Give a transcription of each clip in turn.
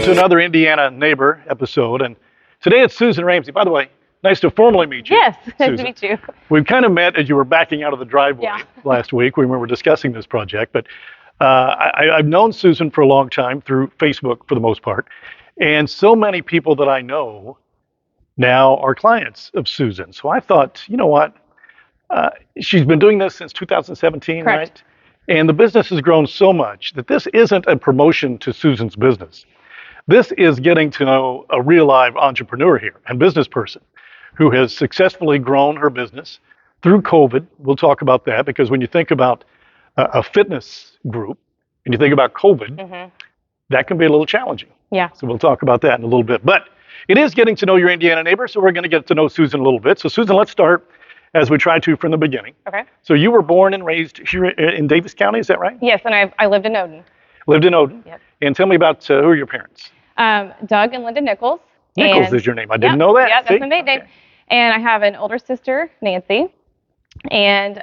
to another Indiana Neighbor episode, and today it's Susan Ramsey. By the way, nice to formally meet you. Yes, nice Susan. to meet you. We've kind of met as you were backing out of the driveway last week when we were discussing this project, but I've known Susan for a long time through Facebook for the most part, and so many people that I know now are clients of Susan. So I thought, you know what? She's been doing this since 2017, Correct. right? And the business has grown so much that this isn't a promotion to Susan's business. This is getting to know a real live entrepreneur here and business person who has successfully grown her business through COVID. We'll talk about that because when you think about a fitness group and you think about COVID, that can be a little challenging. Yeah. So we'll talk about that in a little bit. But it is getting to know your Indiana neighbor, so we're going to get to know Susan a little bit. So Susan, let's start as we try to from the beginning. Okay. So you were born and raised here in Davis County, is that right? Yes, and I lived in Odin. Lived in Odin. Yep. And tell me about who are your parents? Doug and Linda Nichols. Nichols is your name. I didn't know that. Yeah, that's my maiden name. And I have an older sister, Nancy, and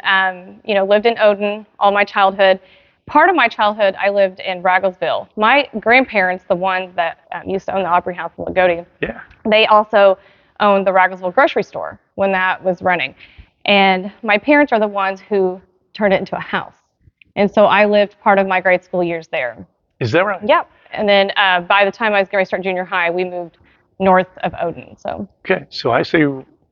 lived in Odin all my childhood. Part of my childhood, I lived in Ragglesville. My grandparents, the ones that used to own the Opry House in Lagodi, they also owned the Ragglesville grocery store when that was running. And my parents are the ones who turned it into a house. And so I lived part of my grade school years there. Is that right? Yep. And then by the time I was going to start junior high, we moved north of Odin. So. Okay. So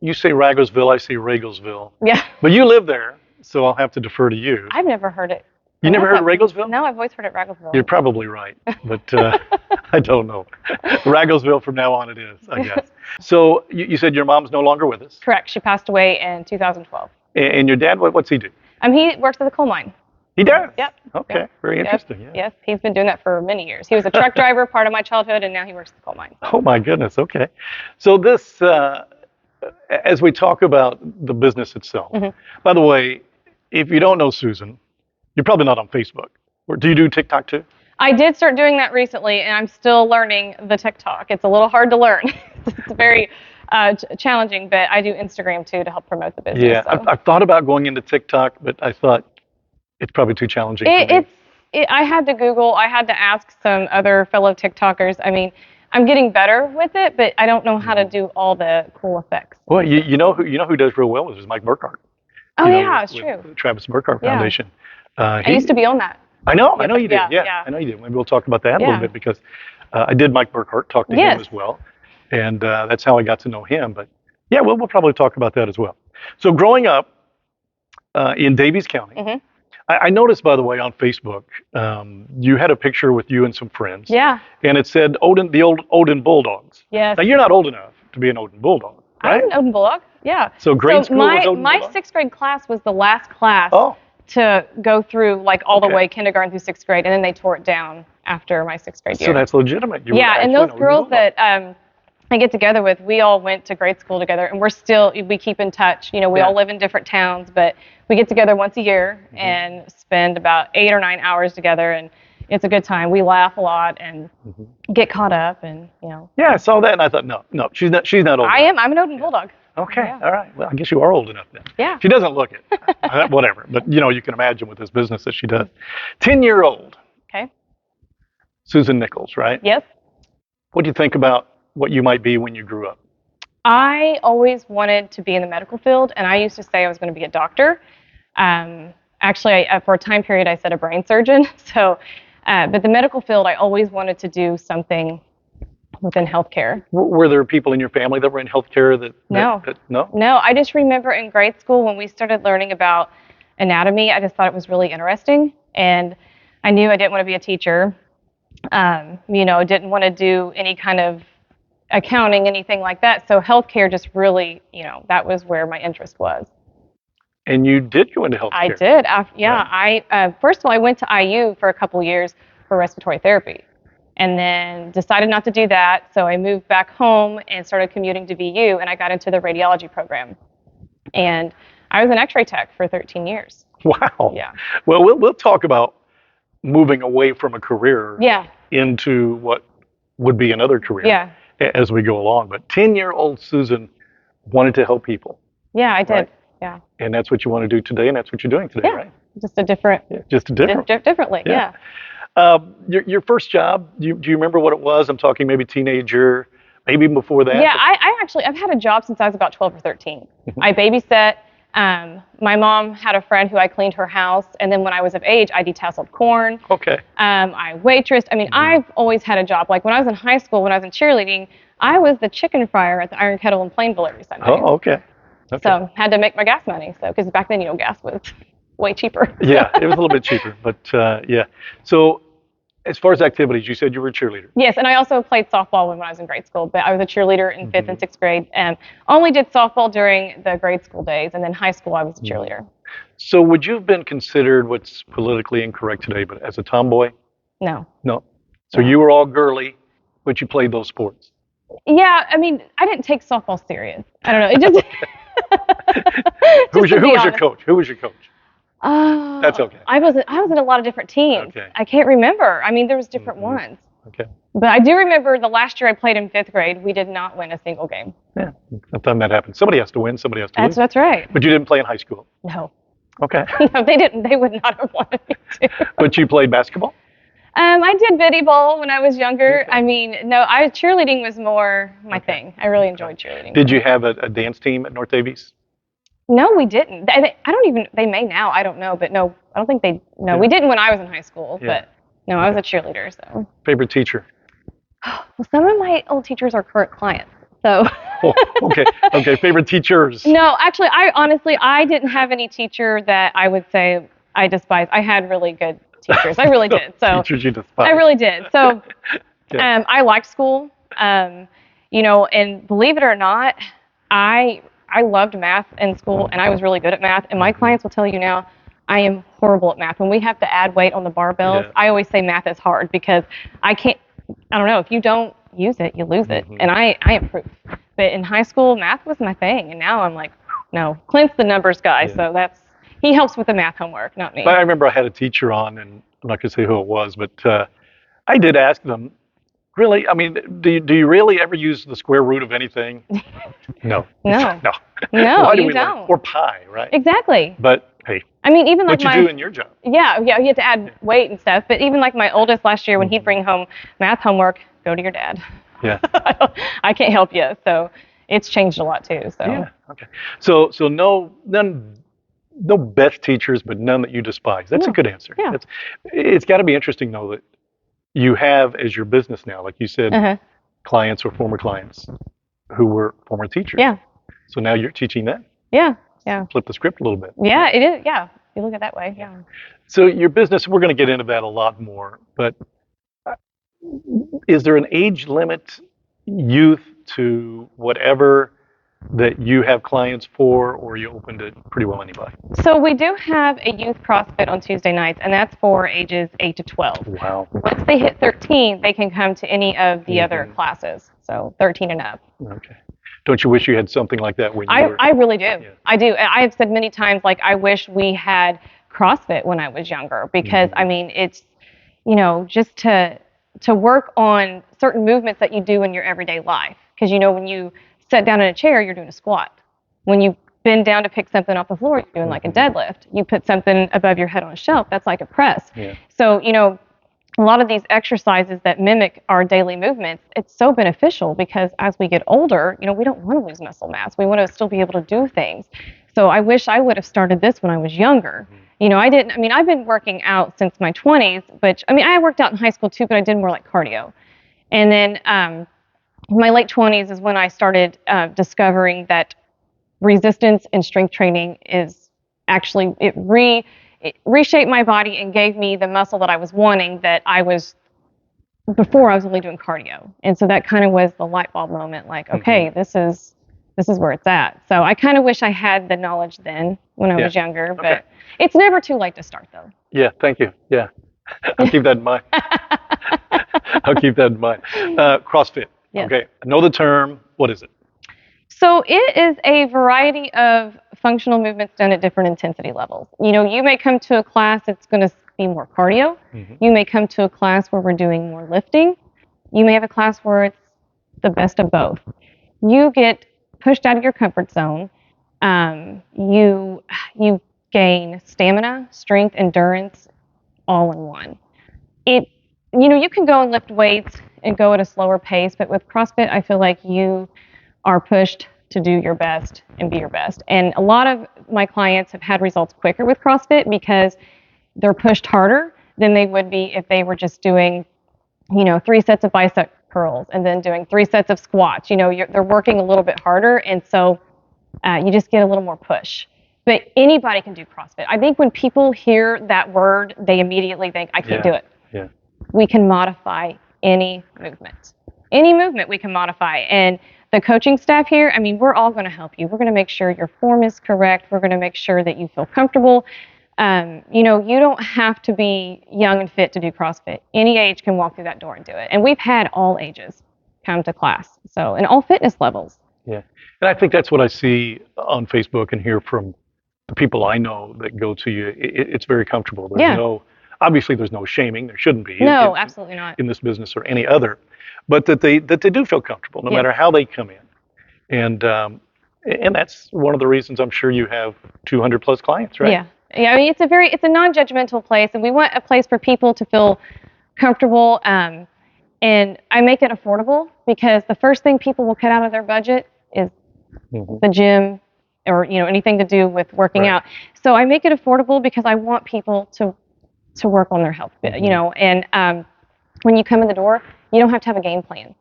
you say Ragglesville, I say Ragglesville. Yeah. But you live there, so I'll have to defer to you. I've never heard it. You never heard of Ragglesville? No, I've always heard it Ragglesville. You're probably right, but I don't know. Ragglesville from now on it is, I guess. So you said your mom's no longer with us. Correct. She passed away in 2012. And your dad, what's he do? He works at the coal mine. He does? Yep. Okay, yep. very interesting. Yep. Yeah. Yes, he's been doing that for many years. He was a truck driver part of my childhood, and now he works at the coal mine. So. Oh my goodness, okay. So this, as we talk about the business itself, by the way, if you don't know Susan, you're probably not on Facebook. Or do you do TikTok too? I did start doing that recently, and I'm still learning the TikTok. It's a little hard to learn. It's very challenging, but I do Instagram too to help promote the business. Yeah, so. I've thought about going into TikTok, but I thought it's probably too challenging for me. I had to Google. I had to ask some other fellow TikTokers. I mean, I'm getting better with it, but I don't know how to do all the cool effects. Well, you know who does real well is Mike Burkhart. Oh yeah, it's true. The Travis Burkhart Foundation. I used to be on that. I know you did. Yeah. I know you did. Maybe we'll talk about that a little bit because I did Mike Burkhart, talk to him as well, and that's how I got to know him. But yeah, we'll probably talk about that as well. So growing up in Daviess County, I noticed, by the way, on Facebook, you had a picture with you and some friends. Yeah. And it said the old Odin Bulldogs. Yes. Now you're not old enough to be an Odin Bulldog, right? I was an Odin Bulldog. Yeah. So grade school was Odin my Bulldog? sixth grade class was the last class to go through all the way kindergarten through sixth grade, and then they tore it down after my sixth grade year. So that's legitimate. And those girls that I get together with, we all went to grade school together, and we keep in touch. We all live in different towns, but we get together once a year and spend about 8 or 9 hours together, and it's a good time. We laugh a lot and get caught up, and Yeah, I saw that, and I thought, no, she's not old. I'm an Odin Bulldog. Okay, Yeah. all right. Well, I guess you are old enough then. Yeah. She doesn't look it. Whatever. But, you can imagine with this business that she does. 10-year-old. Okay. Susan Nichols, right? Yes. What do you think about what you might be when you grew up? I always wanted to be in the medical field, and I used to say I was going to be a doctor. Actually, for a time period, I said a brain surgeon. So, but the medical field, I always wanted to do something within healthcare. Were there people in your family that were in healthcare No. No? No, I just remember in grade school when we started learning about anatomy, I just thought it was really interesting. And I knew I didn't want to be a teacher. Didn't want to do any kind of accounting, anything like that. So healthcare just really, that was where my interest was. And you did go into healthcare? I did. Right. I first of all, I went to IU for a couple of years for respiratory therapy. And then decided not to do that, so I moved back home and started commuting to VU, and I got into the radiology program. And I was an X-ray tech for 13 years. Wow. Yeah. Well, we'll talk about moving away from a career into what would be another career as we go along. But 10-year-old Susan wanted to help people. Yeah, I did. Right? Yeah. And that's what you want to do today, and that's what you're doing today, right? Just a different. Just different. Differently. Yeah. Your first job, do you remember what it was? I'm talking maybe teenager, maybe even before that. Yeah, I've had a job since I was about 12 or 13. I babysat. My mom had a friend who I cleaned her house, and then when I was of age, I detasseled corn. Okay. I waitressed. I mean, I've always had a job. Like when I was in high school, when I was in cheerleading, I was the chicken fryer at the Iron Kettle in Plainville every Sunday. Oh, okay. Okay. So had to make my gas money. So because back then, gas was way cheaper. Yeah, it was a little bit cheaper, but yeah. So as far as activities, you said you were a cheerleader. Yes, and I also played softball when I was in grade school, but I was a cheerleader in 5th and 6th grade, and only did softball during the grade school days, and then high school I was a cheerleader. So would you have been considered what's politically incorrect today, but as a tomboy? No. No. So you were all girly, but you played those sports. Yeah, I mean, I didn't take softball serious. I don't know. It just. Who was your coach? Who was your coach? Oh, That's okay. I was in a lot of different teams. Okay. I can't remember. I mean, there was different ones. Okay. But I do remember the last year I played in 5th grade, we did not win a single game. Yeah, sometimes that happens. Somebody has to win, somebody has to lose. That's right. But you didn't play in high school. No. Okay. No, they didn't. They would not have wanted me to. But you played basketball? I did biddy bowl when I was younger. Okay. I mean, no, cheerleading was more my thing. I really enjoyed cheerleading. Did you have a dance team at North Davies? No, we didn't. I don't even, they may now, I don't know, but no, I don't think we didn't when I was in high school, but no, I was a cheerleader, so. Favorite teacher? Well, some of my old teachers are current clients, so. Oh, okay, favorite teachers? No, actually, I didn't have any teacher that I would say I despise. I had really good teachers, I really did, so. Teachers you despise. I really did, so. I liked school, and believe it or not, I loved math in school, and I was really good at math. And my clients will tell you now, I am horrible at math. When we have to add weight on the barbells, I always say math is hard because I don't know, if you don't use it, you lose it. And I am proof. But in high school, math was my thing. And now I'm like, no, Clint's the numbers guy. So he helps with the math homework, not me. But I remember I had a teacher on, and I'm not going to say who it was, but I did ask them, really? I mean, do you really ever use the square root of anything? No. No. No. No, you don't. Learn? Or pi, right? Exactly. But hey. I mean, even like what you do in your job. Yeah, you have to add weight and stuff. But even like my oldest last year, when he'd bring home math homework, go to your dad. Yeah. I can't help you. So it's changed a lot too. So. Yeah. Okay. So no best teachers, but none that you despise. That's a good answer. Yeah. It's got to be interesting though that you have as your business now, like you said, clients or former clients who were former teachers. Yeah. So now you're teaching them. Yeah. Yeah. Flip the script a little bit. Yeah, it is. Yeah. You look at it that way. Yeah. So your business, we're going to get into that a lot more, but is there an age limit, youth to whatever that you have clients for, or are you open to pretty well anybody? So we do have a youth CrossFit on Tuesday nights, and that's for ages 8 to 12. Wow. Once they hit 13, they can come to any of the other classes, so 13 and up. Okay. Don't you wish you had something like that when you were? I really do. Yeah. I do. I have said many times, like, I wish we had CrossFit when I was younger, because, I mean, it's, just to work on certain movements that you do in your everyday life. Because, when you sit down in a chair, you're doing a squat. When you bend down to pick something off the floor, you're doing like a deadlift. You put something above your head on a shelf, that's like a press. Yeah. So, a lot of these exercises that mimic our daily movements, it's so beneficial because as we get older, we don't want to lose muscle mass. We want to still be able to do things. So I wish I would have started this when I was younger. I've been working out since my 20s, but I worked out in high school too, but I did more like cardio. And then my late 20s is when I started discovering that resistance and strength training is actually, it reshaped my body and gave me the muscle that I was wanting before I was only doing cardio. And so that kind of was the light bulb moment, like, okay, this is where it's at. So I kind of wish I had the knowledge then when I was younger, but it's never too late to start though. Yeah, thank you. Yeah, I'll keep that in mind. I'll keep that in mind. CrossFit. Yes. Okay, I know the term. What is it? So it is a variety of functional movements done at different intensity levels. You may come to a class that's going to be more cardio. You may come to a class where we're doing more lifting. You may have a class where it's the best of both. You get pushed out of your comfort zone. You gain stamina, strength, endurance, all in one. it, you can go and lift weights and go at a slower pace, but with CrossFit, I feel like you are pushed to do your best and be your best. And a lot of my clients have had results quicker with CrossFit because they're pushed harder than they would be if they were just doing, 3 sets of bicep curls and then doing 3 sets of squats. They're working a little bit harder, and so you just get a little more push. But anybody can do CrossFit. I think when people hear that word, they immediately think, I can't do it. Yeah. We can modify any movement. Any movement we can modify. And the coaching staff here, I mean, we're all going to help you. We're going to make sure your form is correct. We're going to make sure that you feel comfortable. You don't have to be young and fit to do CrossFit. Any age can walk through that door and do it. And we've had all ages come to class. So, and all fitness levels. Yeah. And I think that's what I see on Facebook and hear from the people I know that go to you. It's very comfortable. Obviously there's no shaming. There shouldn't be. No, absolutely not. In this business or any other, but that they do feel comfortable no matter how they come in. And that's one of the reasons I'm sure you have 200 plus clients, right? Yeah. Yeah, I mean, it's a non-judgmental place, and we want a place for people to feel comfortable. And I make it affordable because the first thing people will cut out of their budget is the gym or anything to do with working out. So I make it affordable because I want people to work on their health. And when you come in the door, you don't have to have a game plan.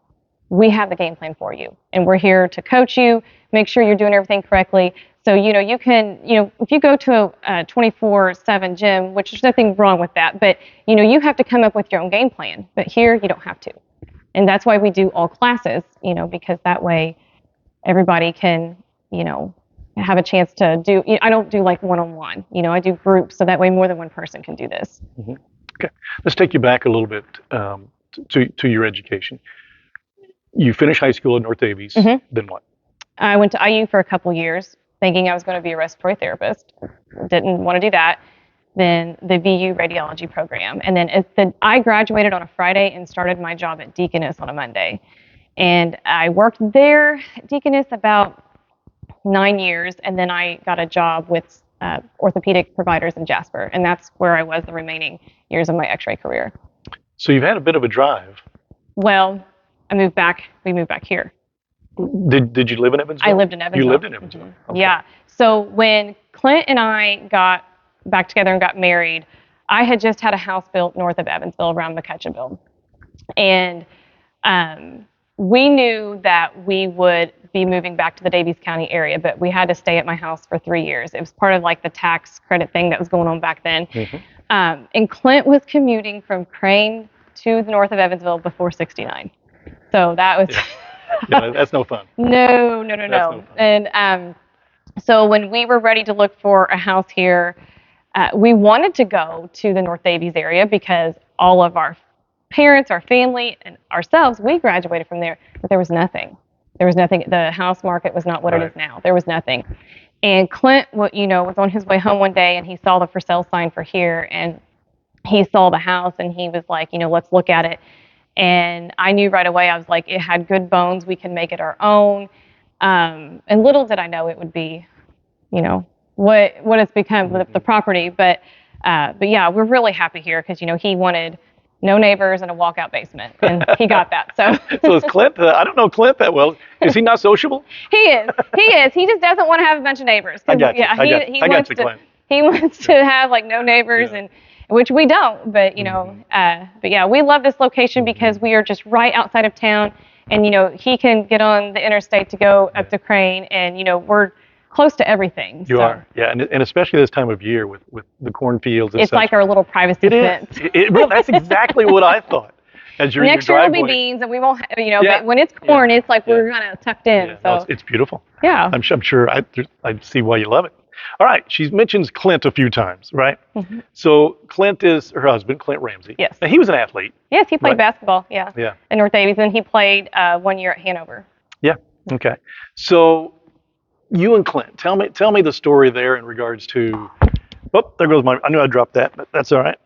We have the game plan for you, and we're here to coach you, make sure you're doing everything correctly. So, you can, if you go to a 24/7 gym, which there's nothing wrong with that, but, you have to come up with your own game plan. But here, you don't have to. And that's why we do all classes, because that way everybody can, have a chance to do, I don't do like one-on-one, I do groups. So that way more than one person can do this. Mm-hmm. Okay. Let's take you back a little bit to your education. You finished high school at North Davies. Then what? I went to IU for a couple years, thinking I was going to be a respiratory therapist. Didn't want to do that. Then the VU radiology program. And then I graduated on a Friday and started my job at Deaconess on a Monday. And I worked there at Deaconess about 9 years. And then I got a job with orthopedic providers in Jasper. And that's where I was the remaining years of my x-ray career. So you've had a bit of a drive. Well, we moved back here. Did you live in Evansville? I lived in Evansville. You lived in Evansville. Okay. Yeah. So when Clint and I got back together and got married, I had just had a house built north of Evansville around McCutcheonville. And we knew that we would be moving back to the Davies County area, but we had to stay at my house for 3 years. It was part of like the tax credit thing that was going on back then. And Clint was commuting from Crane to the north of Evansville before 69. So that was... Yeah, that's no fun. No. No fun. And so when we were ready to look for a house here, we wanted to go to the North Davies area because all of our parents, our family, and ourselves, we graduated from there, but there was nothing. The house market was not what it is now. There was nothing. And Clint, was on his way home one day, and he saw the for sale sign for here, and he saw the house, and he was like, let's look at it. And I knew right away, I was like, it had good bones. We can make it our own. And little did I know it would be, what it's become, the property. But yeah, we're really happy here because, he wanted no neighbors and a walkout basement. And he got that. So is Clint, I don't know Clint that well. Is he not sociable? He is. He just doesn't want to have a bunch of neighbors. I got you. Yeah, Clint. He wants to have like no neighbors and which we don't, but but yeah, we love this location because we are just right outside of town, and he can get on the interstate to go up to Crane, and we're close to everything. You are, yeah, and especially this time of year with the cornfields. And it's such. like our little privacy fence. Really, that's exactly what I thought. As you're next in year your will driveway. be beans, and we won't, but when it's corn, it's like we're kind of tucked in. Yeah, so no, it's beautiful. Yeah, I'm sure I see why you love it. All right, she mentions Clint a few times, right? So Clint is her husband, Clint Ramsey. Yes. Now, he was an athlete. Yes, he played basketball. Yeah. In North Davies, and he played 1 year at Hanover. Yeah. Okay. So you and Clint, tell me the story there in regards to. Oh, there goes I knew I dropped that, but that's all right.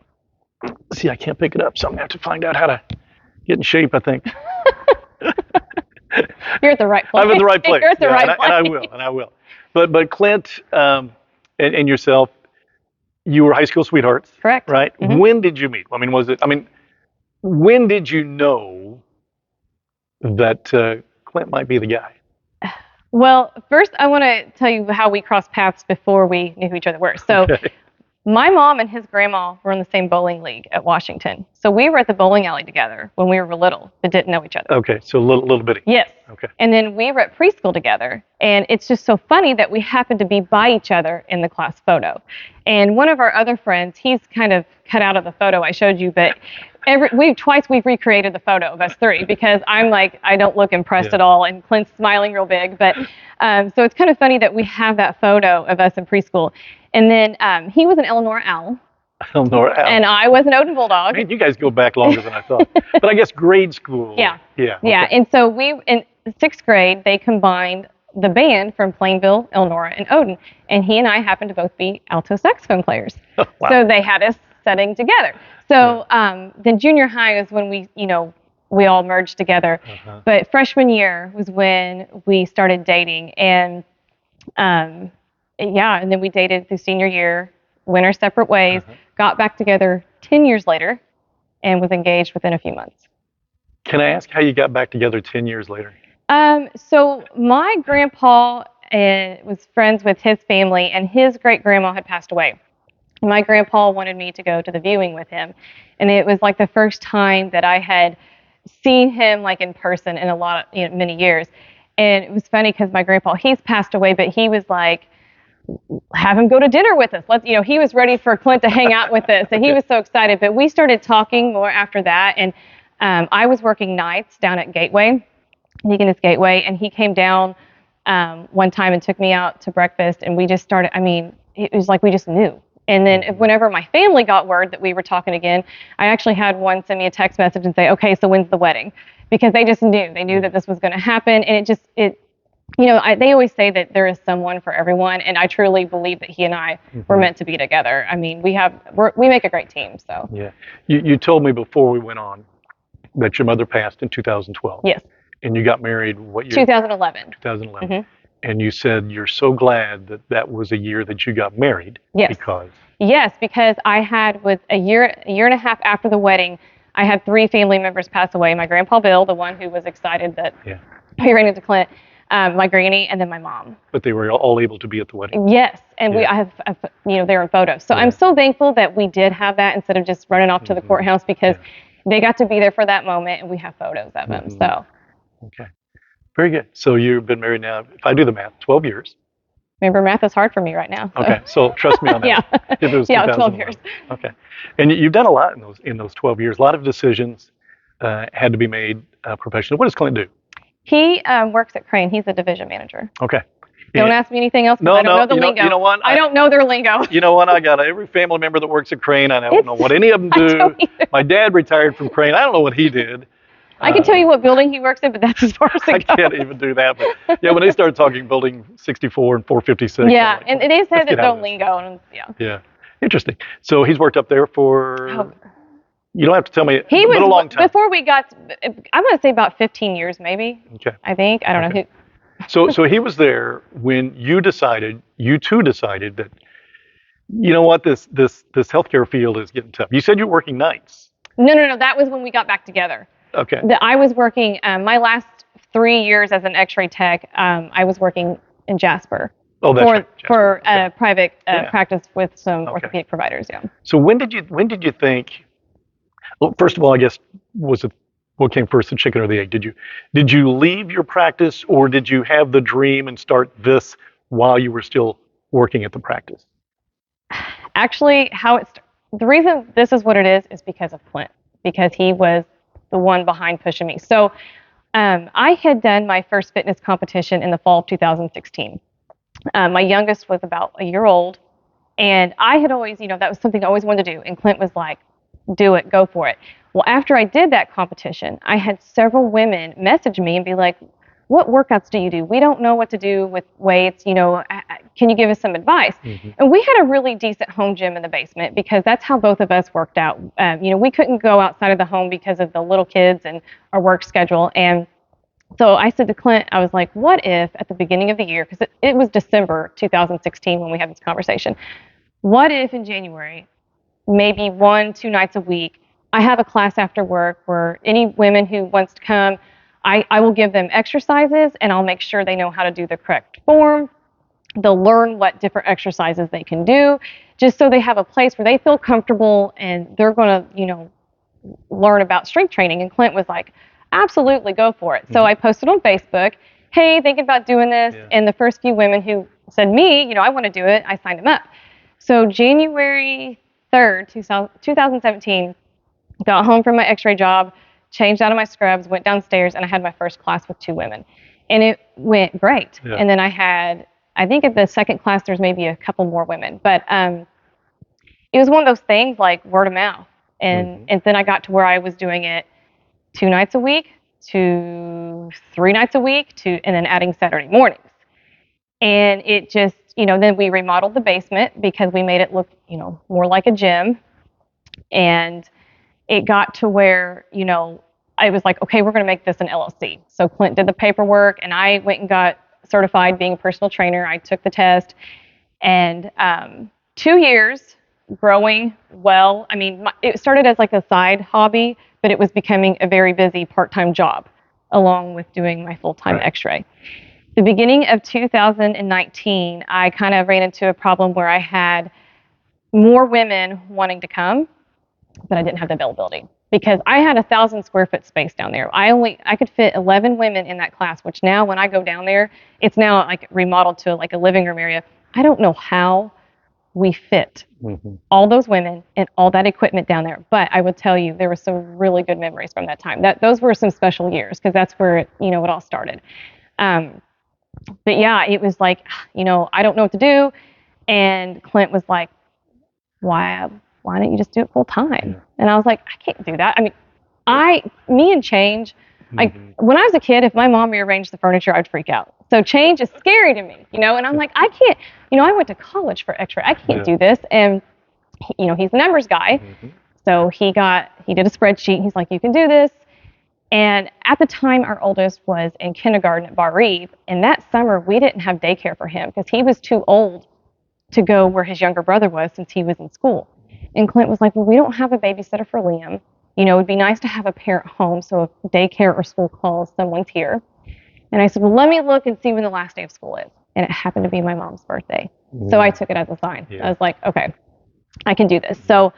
See, I can't pick it up, so I'm gonna have to find out how to get in shape, I think. You're at the right place. I'm at the right place. You're at the right place. And I will. But Clint and yourself, you were high school sweethearts. Correct. Right? When did you meet? I mean, was it? I mean, When did you know that Clint might be the guy? Well, first I want to tell you how we crossed paths before we knew who each other were. So Okay. my mom and his grandma were in the same bowling league at Washington. So we were at the bowling alley together when we were little, but didn't know each other. Okay, so little bitty. Yes. Okay. And then we were at preschool together. And it's just so funny that we happened to be by each other in the class photo. And one of our other friends, he's kind of cut out of the photo I showed you, but we've recreated the photo of us three because I'm like, I don't look impressed at all. And Clint's smiling real big. But so it's kind of funny that we have that photo of us in preschool. And then he was an Eleanor Owl. Eleanor Owl. And I was an Odin Bulldog. Man, you guys go back longer than I thought. But I guess grade school. Yeah. Yeah. Okay. Yeah. And so in sixth grade, they combined the band from Plainville, Elnora, and Odin. And he and I happened to both be alto saxophone players. Wow. So they had us setting together. So then junior high is when we all merged together. But freshman year was when we started dating. And and then we dated through senior year, went our separate ways, got back together 10 years later, and was engaged within a few months. Can I ask how you got back together 10 years later? So my grandpa was friends with his family, and his great-grandma had passed away. My grandpa wanted me to go to the viewing with him, and it was like the first time that I had seen him like in person in many years. And it was funny because my grandpa, he's passed away, but he was like, have him go to dinner with us. He was ready for Clint to hang out with us, and he was so excited. But we started talking more after that, and I was working nights down at Gateway, Deaconess Gateway, and he came down one time and took me out to breakfast, and we just started. I mean, it was like we just knew. And then whenever my family got word that we were talking again, I actually had one send me a text message and say, okay, so when's the wedding? Because they just knew. They knew that this was going to happen. And they always say that there is someone for everyone. And I truly believe that he and I were meant to be together. I mean, we make a great team. So Yeah. You told me before we went on that your mother passed in 2012. Yes. And you got married what year? 2011. 2011. And you said you're so glad that was a year that you got married. Yes. Because I had, with a year and a half after the wedding, I had 3 family members pass away. My grandpa Bill, the one who was excited that he ran into Clint, my granny, and then my mom. But they were all able to be at the wedding. Yes, and I have they're in photos. So I'm so thankful that we did have that instead of just running off to the courthouse, because they got to be there for that moment, and we have photos of them. So. Okay. Very good. So you've been married now, if I do the math, 12 years. Remember, math is hard for me right now. So. Okay, so trust me on that. If it was 12 years. Okay. And you've done a lot in those 12 years. A lot of decisions had to be made professionally. What does Clint do? He works at Crane. He's a division manager. Okay. Don't ask me anything else, because I don't know the lingo. You know what? I don't know their lingo. You know what? I got every family member that works at Crane. I don't know what any of them do. My dad retired from Crane. I don't know what he did. I can tell you what building he works in, but that's as far as it goes. I can't even do that. But yeah, when they started talking building 64 and 456. Yeah, and it is has its own lingo. And Yeah. Interesting. So he's worked up there for, you don't have to tell me, but a long time. Before we got, I'm going to say about 15 years maybe. Okay. I think. I don't know who. So he was there when you two decided that, you know what, this healthcare field is getting tough. You said you were working nights. No. That was when we got back together. Okay. I was working, my last 3 years as an x-ray tech, I was working in Jasper. Oh, that's right. For a private practice with some orthopedic providers, So when did you think, well, first of all, I guess, was it, what came first, the chicken or the egg? Did you leave your practice, or did you have the dream and start this while you were still working at the practice? Actually, the reason this is what it is because of Clint, because he was the one behind pushing me. So I had done my first fitness competition in the fall of 2016. My youngest was about a year old, and I had always, that was something I always wanted to do. And Clint was like, do it, go for it. Well, after I did that competition, I had several women message me and be like, what workouts do you do? We don't know what to do with weights. Can you give us some advice? And we had a really decent home gym in the basement, because that's how both of us worked out. We couldn't go outside of the home because of the little kids and our work schedule. And so I said to Clint, I was like, what if at the beginning of the year, because it was December 2016 when we had this conversation, what if in January, maybe 1-2 nights a week, I have a class after work where any women who wants to come, I will give them exercises and I'll make sure they know how to do the correct form. They'll learn what different exercises they can do, just so they have a place where they feel comfortable and they're going to, learn about strength training. And Clint was like, absolutely, go for it. So I posted on Facebook, hey, thinking about doing this. Yeah. And the first few women who said me, I want to do it, I signed them up. So January 3rd, 2017, got home from my x-ray job, changed out of my scrubs, went downstairs, and I had my first class with 2 women. And it went great. Yeah. And then I think at the second class, there's maybe a couple more women. But it was one of those things like word of mouth. And then I got to where I was doing it 2 nights a week to 3 nights a week and then adding Saturday mornings. And it just, then we remodeled the basement because we made it look, more like a gym. And it got to where, I was like, okay, we're going to make this an LLC. So Clint did the paperwork and I went and got certified being a personal trainer. I took the test and 2 years growing well. I mean, it started as like a side hobby, but it was becoming a very busy part-time job along with doing my full-time x-ray. The beginning of 2019, I kind of ran into a problem where I had more women wanting to come, but I didn't have the availability because I had 1,000 square foot space down there. I could fit 11 women in that class, which now when I go down there, it's now like remodeled to like a living room area. I don't know how we fit all those women and all that equipment down there. But I will tell you, there were some really good memories from that time. Those were some special years because that's where it all started. But yeah, it was like, I don't know what to do. And Clint was like, why don't you just do it full time? Yeah. And I was like, I can't do that. I mean, me and change, like when I was a kid, if my mom rearranged the furniture, I'd freak out. So change is scary to me, and I'm like, I can't, I went to college for x-ray. I can't do this. And, he's a numbers guy. So he did a spreadsheet. He's like, you can do this. And at the time, our oldest was in kindergarten at Barr-None. And that summer, we didn't have daycare for him because he was too old to go where his younger brother was since he was in school. And Clint was like, well, we don't have a babysitter for Liam. It'd be nice to have a parent home. So if daycare or school calls, someone's here. And I said, well, let me look and see when the last day of school is. And it happened to be my mom's birthday. So I took it as a sign. I was like, okay, I can do this. So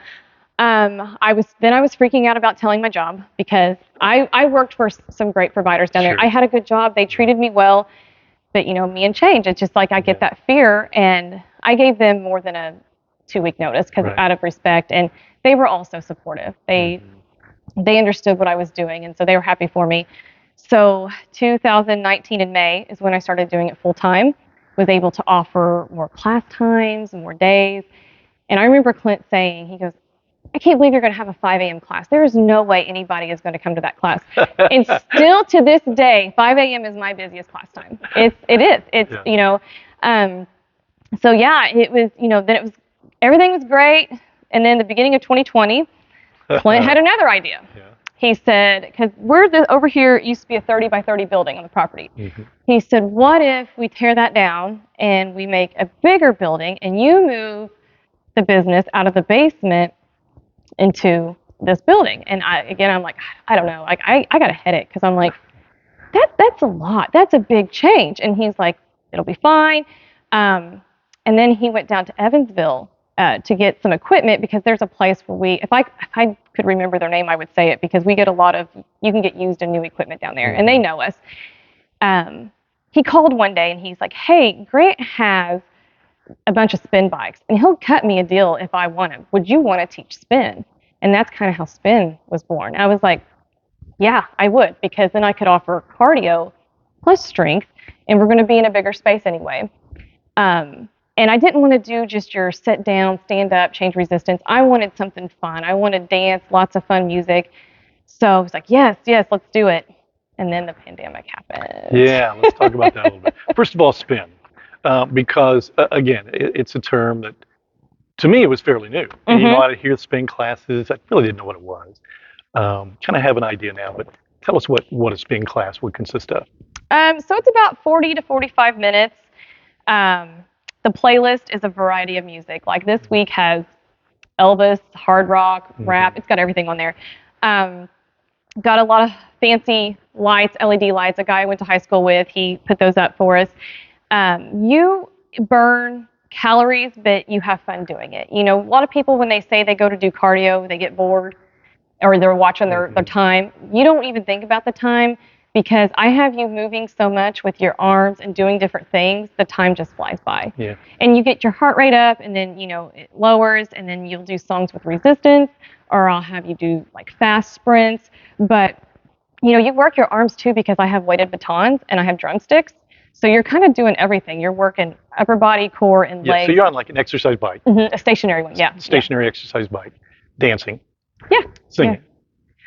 I was freaking out about telling my job because I worked for some great providers down there. I had a good job. They treated me well. But, me and change, it's just like I get that fear. And I gave them more than a 2-week notice because out of respect. And they were also supportive. They understood what I was doing. And so they were happy for me. So 2019 in May is when I started doing it full time, was able to offer more class times, more days. And I remember Clint saying, he goes, I can't believe you're going to have a 5 a.m. class. There is no way anybody is going to come to that class. And still to this day, 5 a.m. is my busiest class time. It is. It's, so yeah, it was, then everything was great. And then the beginning of 2020, Clint had another idea. He said, because over here, it used to be a 30 by 30 building on the property. He said, what if we tear that down and we make a bigger building and you move the business out of the basement into this building? And I'm like, I don't know. Like, I got a headache because I'm like, that's a lot. That's a big change. And he's like, it'll be fine. And then he went down to Evansville to get some equipment because there's a place where if I could remember their name, I would say it because we get you can get used and new equipment down there and they know us. He called one day and he's like, hey, Grant has a bunch of spin bikes and he'll cut me a deal if I want him. Would you want to teach spin? And that's kind of how spin was born. I was like, yeah, I would, because then I could offer cardio plus strength and we're going to be in a bigger space anyway. And I didn't want to do just your sit down, stand up, change resistance. I wanted something fun. I wanted dance, lots of fun music. So I was like, yes, let's do it. And then the pandemic happened. Yeah, let's talk about that a little bit. First of all, spin. Because, again, it's a term that, to me, it was fairly new. I'd hear spin classes. I really didn't know what it was. Kind of have an idea now, but tell us what a spin class would consist of. So it's about 40 to 45 minutes. The playlist is a variety of music. Like this week has Elvis, hard rock, rap. It's got everything on there. Got a lot of fancy lights, LED lights. A guy I went to high school with, he put those up for us. You burn calories, but you have fun doing it. You know, a lot of people, when they say they go to do cardio, they get bored or they're watching their time. You don't even think about the time because I have you moving so much with your arms and doing different things, the time just flies by. Yeah. And you get your heart rate up and then, you know, it lowers and then you'll do songs with resistance or I'll have you do like fast sprints. But, you know, you work your arms too because I have weighted batons and I have drumsticks. So you're kind of doing everything. You're working upper body, core, and legs. So you're on like an exercise bike. A stationary one, yeah. Stationary exercise bike. Dancing. Yeah. Singing. Yeah.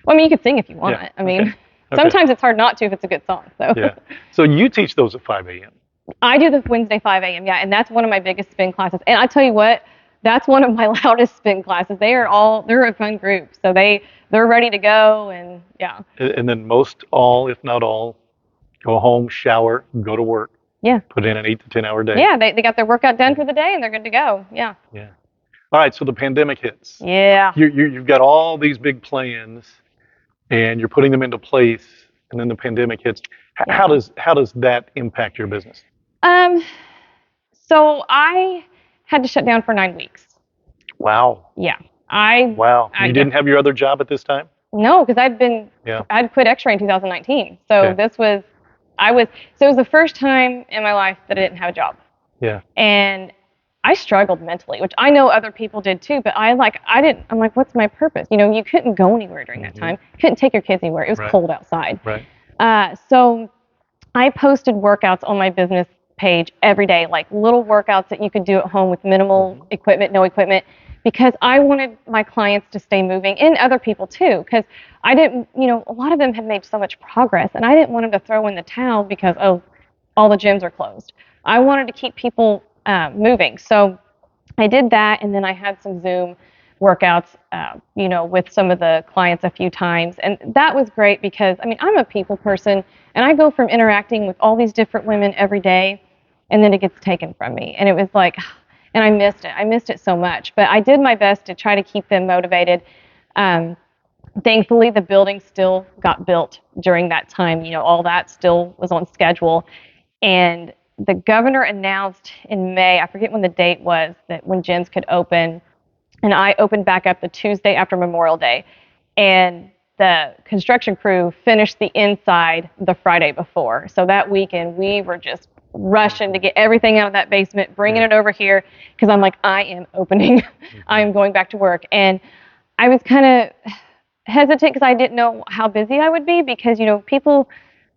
Well, I mean, you could sing if you want. Yeah. I mean, sometimes it's hard not to if it's a good song. So. Yeah. So you teach those at 5 a.m. I do the Wednesday 5 a.m. Yeah, and that's one of my biggest spin classes. And I tell you what, that's one of my loudest spin classes. They're a fun group, so they're ready to go, and yeah. And then most all, if not all, go home, shower, go to work. Yeah. Put in an 8 to 10 hour day. Yeah, they got their workout done for the day, and they're good to go. Yeah. Yeah. All right. So the pandemic hits. Yeah. You've got all these big plans, and you're putting them into place, and then the pandemic hits. How does that impact your business? So I had to shut down for 9 weeks. Wow. Yeah. You didn't have your other job at this time? No, because I'd quit X-ray in 2019. So it was the first time in my life that I didn't have a job. Yeah. And I struggled mentally, which I know other people did too, but I'm like, what's my purpose? You know, you couldn't go anywhere during that time. You couldn't take your kids anywhere. It was cold outside. Right. So I posted workouts on my business page every day, like little workouts that you could do at home with minimal equipment, no equipment, because I wanted my clients to stay moving and other people too, because I didn't, you know, a lot of them had made so much progress and I didn't want them to throw in the towel because, all the gyms are closed. I wanted to keep people moving. So I did that, and then I had some Zoom workouts, you know, with some of the clients a few times. And that was great because, I mean, I'm a people person, and I go from interacting with all these different women every day, and then it gets taken from me. And it was like, and I missed it. I missed it so much. But I did my best to try to keep them motivated. Thankfully, the building still got built during that time. You know, all that still was on schedule. And the governor announced in May, I forget when the date was, that when gyms could open, and I opened back up the Tuesday after Memorial Day. And the construction crew finished the inside the Friday before. So that weekend, we were just rushing to get everything out of that basement, bringing it over here, because I'm like, I am opening. I am going back to work. And I was kind of hesitant because I didn't know how busy I would be because, you know, people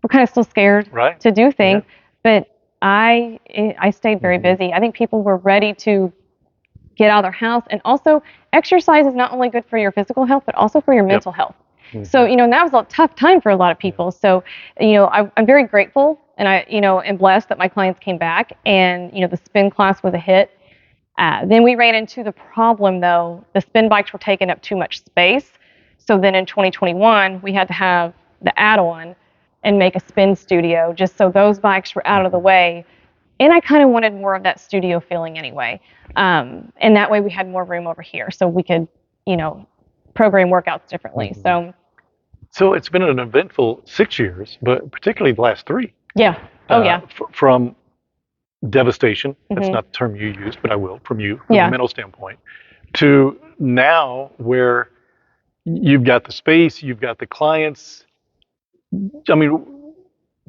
were kind of still scared to do things. But I stayed very busy. I think people were ready to get out of their house. And also, exercise is not only good for your physical health, but also for your mental health. So, you know, and that was a tough time for a lot of people. So, you know, I'm very grateful and I, you know, am blessed that my clients came back and, you know, the spin class was a hit. Then we ran into the problem though, the spin bikes were taking up too much space. So then in 2021, we had to have the add-on and make a spin studio just so those bikes were out of the way. And I kind of wanted more of that studio feeling anyway. And that way we had more room over here so we could, you know, program workouts differently. So it's been an eventful 6 years, but particularly the last 3. Yeah. Oh, yeah. From devastation, that's not the term you used, but I will, from a mental standpoint, to now where you've got the space, you've got the clients. I mean,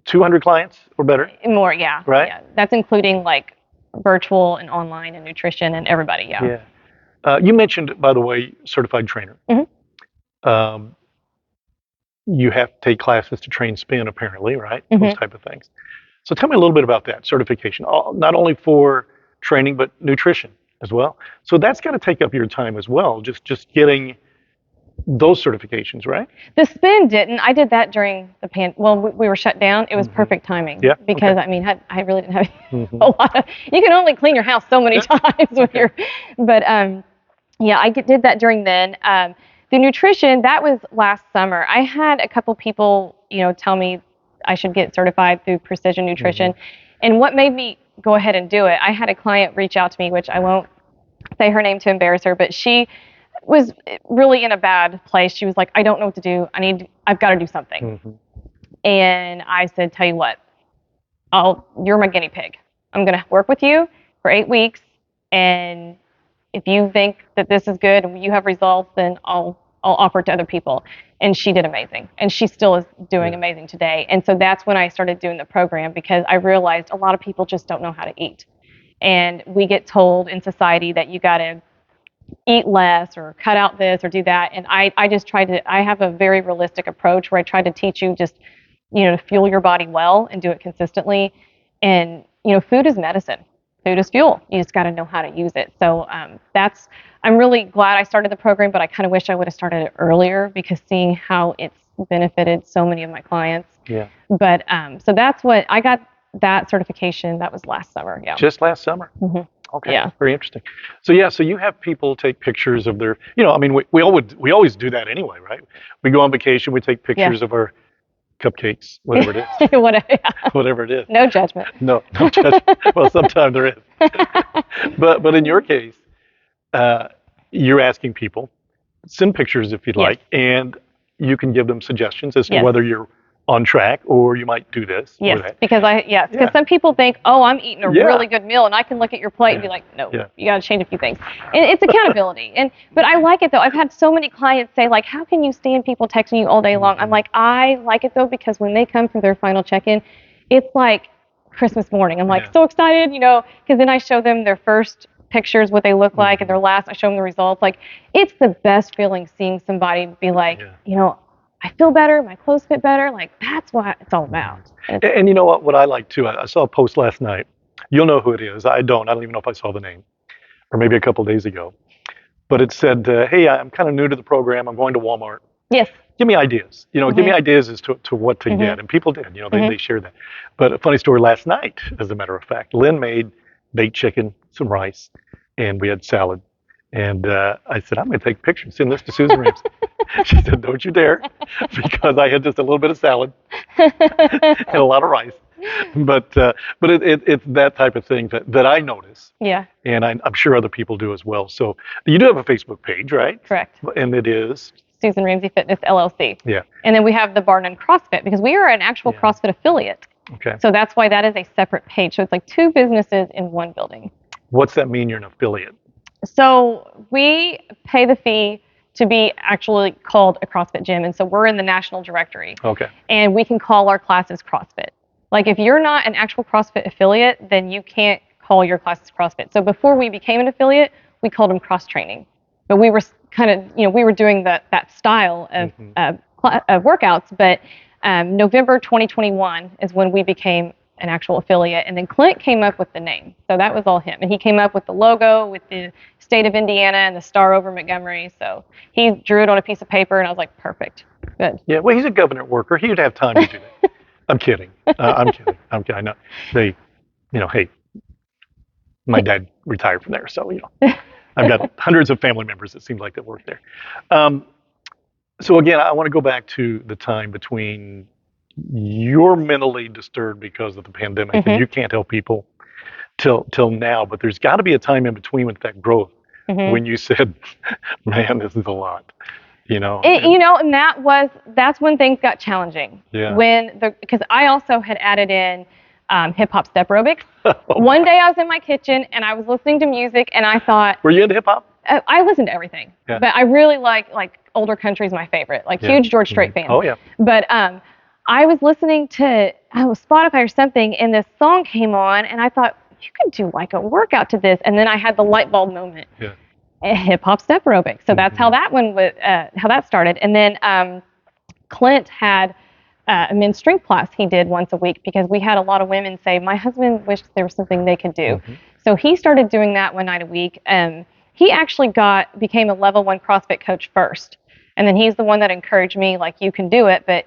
200 clients or better? More, yeah. Right? Yeah. That's including like virtual and online and nutrition and everybody, yeah. You mentioned, by the way, certified trainer. You have to take classes to train spin, apparently, right? Those type of things. So tell me a little bit about that certification, not only for training, but nutrition as well. So that's got to take up your time as well, just getting those certifications, right? The spin didn't. I did that during the we were shut down. It was perfect timing. Yeah. Because, I mean, I really didn't have a lot of, you can only clean your house so many times with but yeah, I did that during then. The nutrition, that was last summer. I had a couple people, you know, tell me I should get certified through Precision Nutrition. And what made me go ahead and do it, I had a client reach out to me, which I won't say her name to embarrass her, but she was really in a bad place. She was like, I don't know what to do. I've got to do something. Mhm. And I said, tell you what, you're my guinea pig. I'm going to work with you for 8 weeks. And if you think that this is good and you have results, then I'll offer it to other people. And she did amazing. And she still is doing amazing today. And so that's when I started doing the program, because I realized a lot of people just don't know how to eat. And we get told in society that you got to eat less or cut out this or do that. And I just I have a very realistic approach where I try to teach you just, to fuel your body well and do it consistently. And, food is medicine. Food is fuel. You just got to know how to use it. So I'm really glad I started the program, but I kind of wish I would have started it earlier, because seeing how it's benefited so many of my clients. Yeah. But so that's what I got, that certification. That was last summer. Yeah. Just last summer. Mm-hmm. Okay. Yeah. Very interesting. So you have people take pictures of their, I mean, we always do that anyway, right? We go on vacation, we take pictures of our cupcakes, whatever it is. Whatever it is. No judgment. No judgment. Well, sometimes there is. But in your case, you're asking people, send pictures if you'd like, and you can give them suggestions as to whether you're on track or you might do this or that. Because some people think, oh, I'm eating a really good meal, and I can look at your plate and be like, no, you got to change a few things. And it's accountability. But I like it though. I've had so many clients say, like, how can you stand people texting you all day long? I'm like, I like it though, because when they come for their final check-in, it's like Christmas morning. I'm like so excited, because then I show them their first pictures, what they look like, and their last, I show them the results. Like, it's the best feeling seeing somebody be like, I feel better, my clothes fit better. Like, that's what it's all about. And you know what I like too? I saw a post last night. You'll know who it is. I don't even know if I saw the name, or maybe a couple of days ago. But it said, hey, I'm kind of new to the program. I'm going to Walmart. Yes. Give me ideas. Give me ideas as to what to get. And people did. They shared that. But a funny story last night, as a matter of fact, Lynn made baked chicken, some rice, and we had salad. And I said, I'm going to take pictures, send this to Susan Ramsey. She said, don't you dare, because I had just a little bit of salad and a lot of rice. But it's that type of thing that I notice. Yeah. And I'm sure other people do as well. So you do have a Facebook page, right? Correct. And it is? Susan Ramsey Fitness, LLC. Yeah. And then we have the Barr-None CrossFit, because we are an actual CrossFit affiliate. Okay. So that's why that is a separate page. So it's like 2 businesses in one building. What's that mean, you're an affiliate? So we pay the fee to be actually called a CrossFit gym. And so we're in the national directory. Okay. And we can call our classes CrossFit. Like, if you're not an actual CrossFit affiliate, then you can't call your classes CrossFit. So before we became an affiliate, we called them cross training. But we were kind of, we were doing that style of workouts. But November 2021 is when we became an actual affiliate. And then Clint came up with the name. So that was all him. And he came up with the logo with the state of Indiana and the star over Montgomery. So he drew it on a piece of paper, and I was like, perfect. Good. Yeah, well, he's a government worker. He'd have time to do that. I'm kidding. I'm kidding. I know. Hey, my dad retired from there. So, I've got hundreds of family members that seem like that work there. So again, I want to go back to the time between you're mentally disturbed because of the pandemic and you can't help people till now, but there's got to be a time in between with that growth when you said, man, this is a lot, and that's when things got challenging. Yeah. Because I also had added in hip hop step aerobics. One day I was in my kitchen and I was listening to music, and I thought, were you into hip hop? I listen to everything, but I really like older country is my favorite, huge George Strait fan. Oh yeah. But I was listening to Spotify or something, and this song came on, and I thought, you could do like a workout to this. And then I had the light bulb moment. Yeah. Hip hop step aerobics. So that's how that one was, how that started. And then Clint had a men's strength class he did once a week, because we had a lot of women say, my husband wished there was something they could do. So he started doing that one night a week. He actually became a level 1 CrossFit coach first. And then he's the one that encouraged me, like, you can do it. But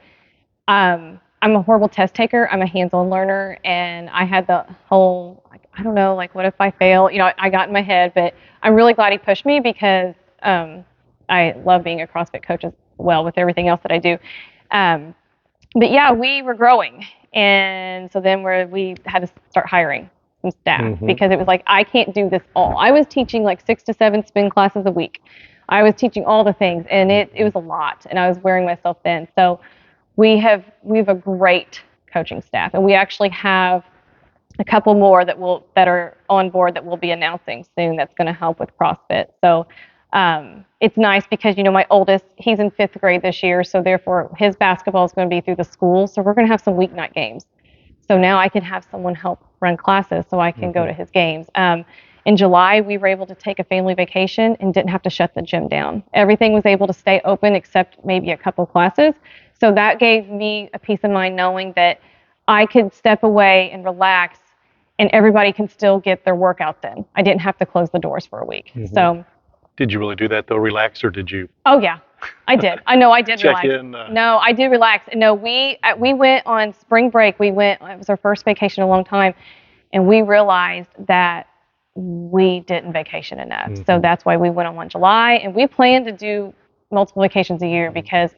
I'm a horrible test taker. I'm a hands-on learner. And I had the whole, I don't know, what if I fail? I got in my head, but I'm really glad he pushed me, because I love being a CrossFit coach as well with everything else that I do. But yeah, we were growing. And so then we had to start hiring. some staff because it was like, I can't do this all. I was teaching like 6 to 7 spin classes a week. I was teaching all the things, and it was a lot, and I was wearing myself thin. So we have a great coaching staff, and we actually have a couple more that are on board that we'll be announcing soon that's going to help with CrossFit. So it's nice because, my oldest, he's in 5th grade this year, so therefore his basketball is going to be through the school. So we're going to have some weeknight games. So now I can have someone help run classes so I can go to his games. In July, we were able to take a family vacation and didn't have to shut the gym down. Everything was able to stay open except maybe a couple classes. So that gave me a peace of mind knowing that I could step away and relax and everybody can still get their workouts in. I didn't have to close the doors for a week. So, did you really do that though? Relax, or did you? Oh yeah, I did. I know I did check relax. in? No, I did relax. No, we went on spring break. It was our first vacation in a long time, and we realized that we didn't vacation enough. So that's why we went on 1 July, and we plan to do multiple vacations a year because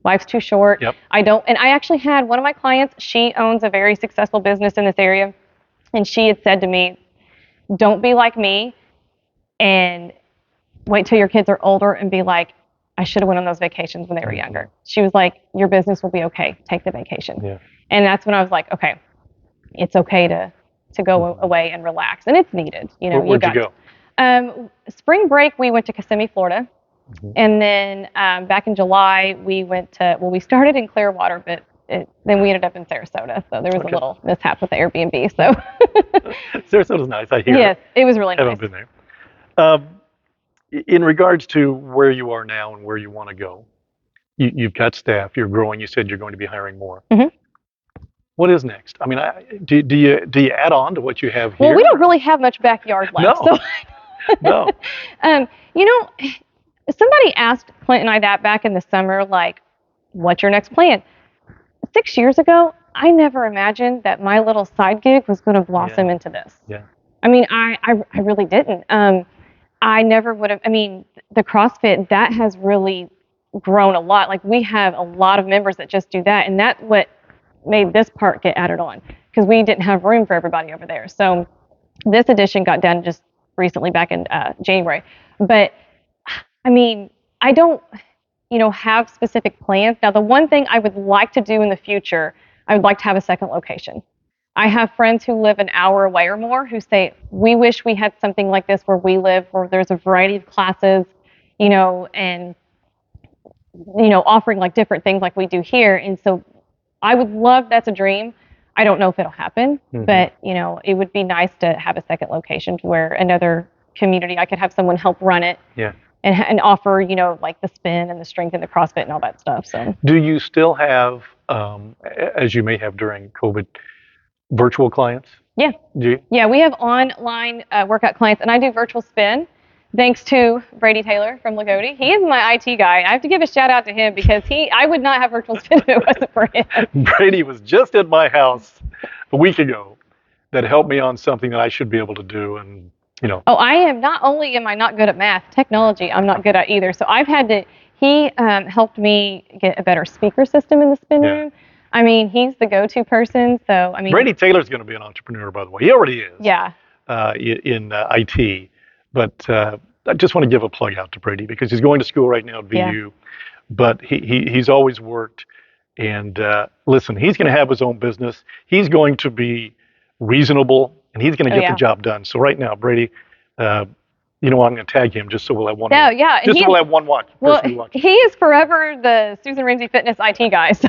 life's too short. Yep. And I actually had one of my clients. She owns a very successful business in this area. And she had said to me, don't be like me and wait till your kids are older and be like, I should have went on those vacations when they were younger. She was like, your business will be okay. Take the vacation. Yeah. And that's when I was like, okay, it's okay to go away and relax. And it's needed. Where'd you go? Spring break, we went to Kissimmee, Florida. And then back in July, we started in Clearwater, but then we ended up in Sarasota. So there was a little mishap with the Airbnb. So Sarasota's nice, I hear. Yes, it was really nice. Haven't been there. In regards to where you are now and where you want to go, you've got staff, you're growing, you said you're going to be hiring more. What is next? I mean, do you add on to what you have here? Well, we don't really have much backyard left. No. So. No. Somebody asked Clint and I that back in the summer, like, what's your next plan? 6 years ago, I never imagined that my little side gig was going to blossom into this. Yeah. I mean, I really didn't. I never would have. I mean, the CrossFit, that has really grown a lot. Like, we have a lot of members that just do that, and that's what made this part get added on because we didn't have room for everybody over there. So this edition got done just recently back in January. But I mean, I don't, have specific plans. Now, the one thing I would like to do in the future, I would like to have a second location. I have friends who live an hour away or more who say, we wish we had something like this where we live, where there's a variety of classes, and, offering like different things like we do here. And so I would love, that's a dream. I don't know if it'll happen, but, it would be nice to have a second location to where another community, I could have someone help run it. Yeah. And offer, like the spin and the strength and the CrossFit and all that stuff. So, do you still have, as you may have during COVID, virtual clients? Yeah. Do you? Yeah, we have online workout clients, and I do virtual spin. Thanks to Brady Taylor from Lagodi. He is my IT guy. I have to give a shout out to him because I would not have virtual spin if it wasn't for him. Brady was just at my house a week ago that helped me on something that I should be able to do, and Oh, not only am I not good at math, technology I'm not good at either. So he helped me get a better speaker system in the spin room. I mean, he's the go-to person. So, I mean. Brady Taylor's going to be an entrepreneur, by the way. He already is. Yeah. In IT. But I just want to give a plug out to Brady because he's going to school right now at VU. Yeah. But he's always worked. And listen, he's going to have his own business. He's going to be reasonable. And he's going to get the job done. So right now, Brady, I'm going to tag him just so we'll have one. Yeah, yeah. Just so we'll have one watch. Well, he is forever the Susan Ramsey Fitness IT guy. So.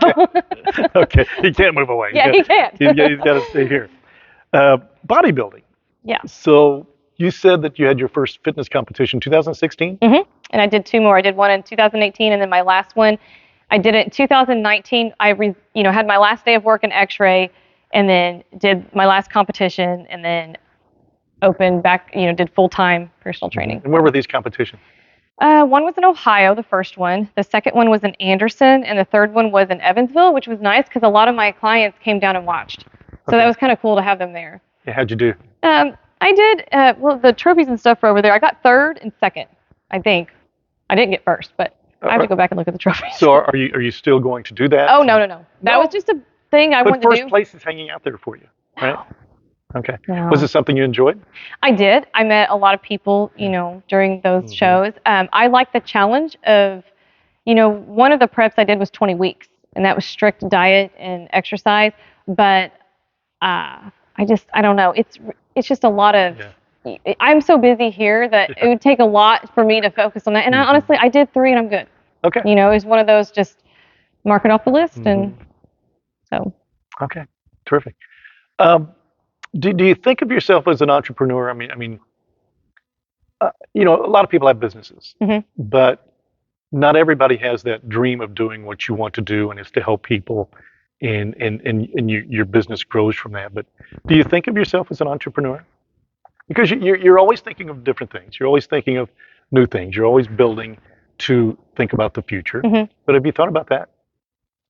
Okay, he can't move away. Yeah, he can't. He's got to stay here. Bodybuilding. Yeah. So you said that you had your first fitness competition 2016? And I did 2 more. I did one in 2018, and then my last one, I did it in 2019. I had my last day of work in X-ray. And then did my last competition, and then opened back, did full-time personal training. And where were these competitions? One was in Ohio, the first one. The second one was in Anderson, and the third one was in Evansville, which was nice because a lot of my clients came down and watched. So that was kind of cool to have them there. Yeah, how'd you do? I did, the trophies and stuff were over there. I got 3rd and 2nd, I think. I didn't get 1st, but I have to go back and look at the trophies. So are you still going to do that? Oh, no. That was just a thing I wanted to do. But first place is hanging out there for you, right? Okay. No. Was it something you enjoyed? I did. I met a lot of people, during those shows. I like the challenge of, one of the preps I did was 20 weeks, and that was strict diet and exercise. But I don't know. It's just a lot of. Yeah. I'm so busy here that it would take a lot for me to focus on that. And honestly, I did 3 and I'm good. Okay. It was one of those just mark it off the list, and so. Okay. Terrific. Do you think of yourself as an entrepreneur? A lot of people have businesses, but not everybody has that dream of doing what you want to do, and it's to help people, and your business grows from that. But do you think of yourself as an entrepreneur? Because you're always thinking of different things. You're always thinking of new things. You're always building to think about the future. But have you thought about that?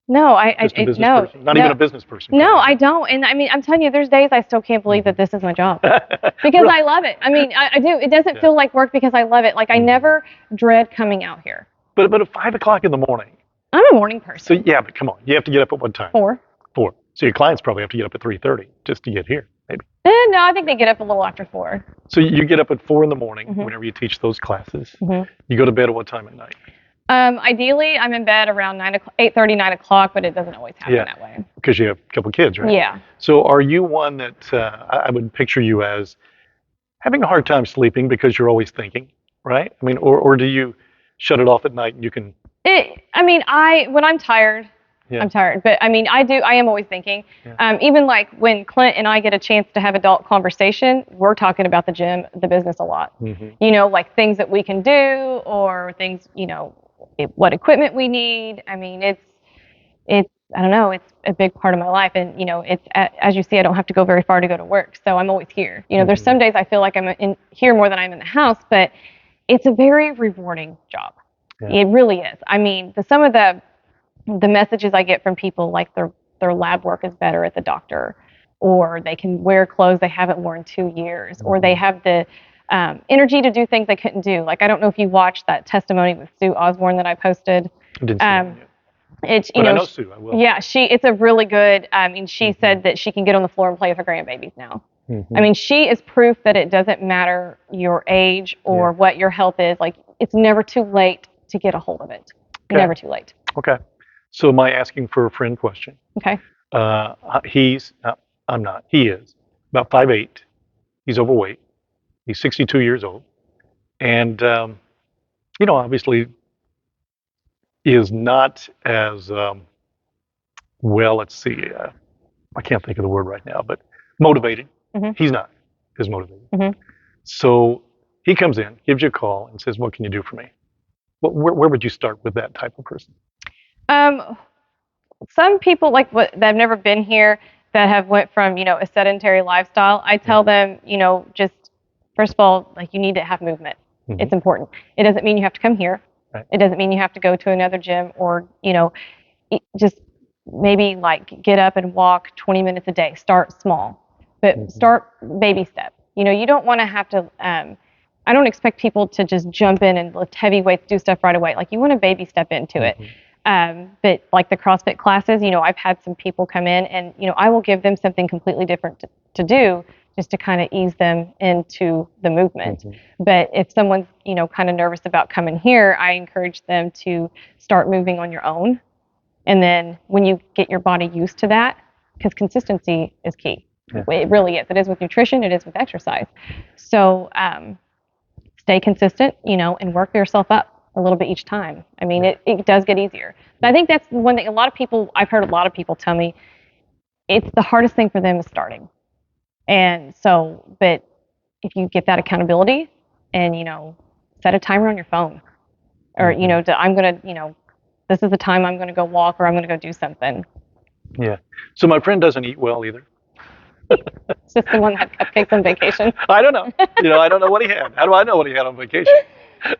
No, Just a business no, person? Not even a business person. No, I don't. And I'm telling you, there's days I still can't believe that this is my job because I love it. I do. It doesn't feel like work because I love it. Like I never dread coming out here. But at 5 o'clock in the morning. I'm a morning person. So yeah, but come on, you have to get up at what time? 4. 4. So your clients probably have to get up at 3:30 just to get here, maybe. No, I think they get up a little after 4. So you get up at 4 in the morning whenever you teach those classes. You go to bed at what time at night? Ideally, I'm in bed around 8:30, 9 o'clock, but it doesn't always happen that way. Because you have a couple of kids, right? Yeah. So are you one that I would picture you as having a hard time sleeping because you're always thinking, right? Or do you shut it off at night and you can? When I'm tired, I'm tired. But I am always thinking. Even like when Clint and I get a chance to have adult conversation, we're talking about the gym, the business a lot. Like things that we can do or things, what equipment we need. It's I don't know, it's a big part of my life. And, it's, as you see, I don't have to go very far to go to work. So I'm always here. There's some days I feel like I'm in here more than I'm in the house, but it's a very rewarding job. It really is. Some of the messages I get from people, like their lab work is better at the doctor, or they can wear clothes they haven't worn in 2 years, or they have the energy to do things they couldn't do. Like, I don't know if you watched that testimony with Sue Osborne that I posted. I didn't see that yet. It's, I know Sue, I will. Yeah, it's a really good, she said that she can get on the floor and play with her grandbabies now. She is proof that it doesn't matter your age or what your health is. Like, it's never too late to get a hold of it. Okay. Never too late. Okay. So am I asking for a friend question? Okay. I'm not. He is about 5'8". He's overweight. He's 62 years old. And, obviously is not as, let's see, I can't think of the word right now, but motivated. He's not as motivated. So he comes in, gives you a call and says, what can you do for me? Where would you start with that type of person? Some people that have never been here that have went from, a sedentary lifestyle, I tell them, just first of all, like, you need to have movement. It's important. It doesn't mean you have to come here. Right. It doesn't mean you have to go to another gym or, just maybe get up and walk 20 minutes a day. Start small, but start baby step. You don't want to have to, I don't expect people to just jump in and lift heavy weights, do stuff right away. Like, you want to baby step into it. But like the CrossFit classes, I've had some people come in and, I will give them something completely different to do just to kind of ease them into the movement. But if someone's, kind of nervous about coming here, I encourage them to start moving on your own. And then when you get your body used to that, because consistency is key. It really is. It is with nutrition. It is with exercise. So stay consistent, and work yourself up a little bit each time. It does get easier. But I think that's one thing I've heard a lot of people tell me, it's the hardest thing for them is starting. And so, but if you get that accountability and, set a timer on your phone or, I'm going to, this is the time I'm going to go walk or I'm going to go do something. Yeah. So my friend doesn't eat well either. It's just the one that had cupcakes on vacation. I don't know. I don't know what he had. How do I know what he had on vacation?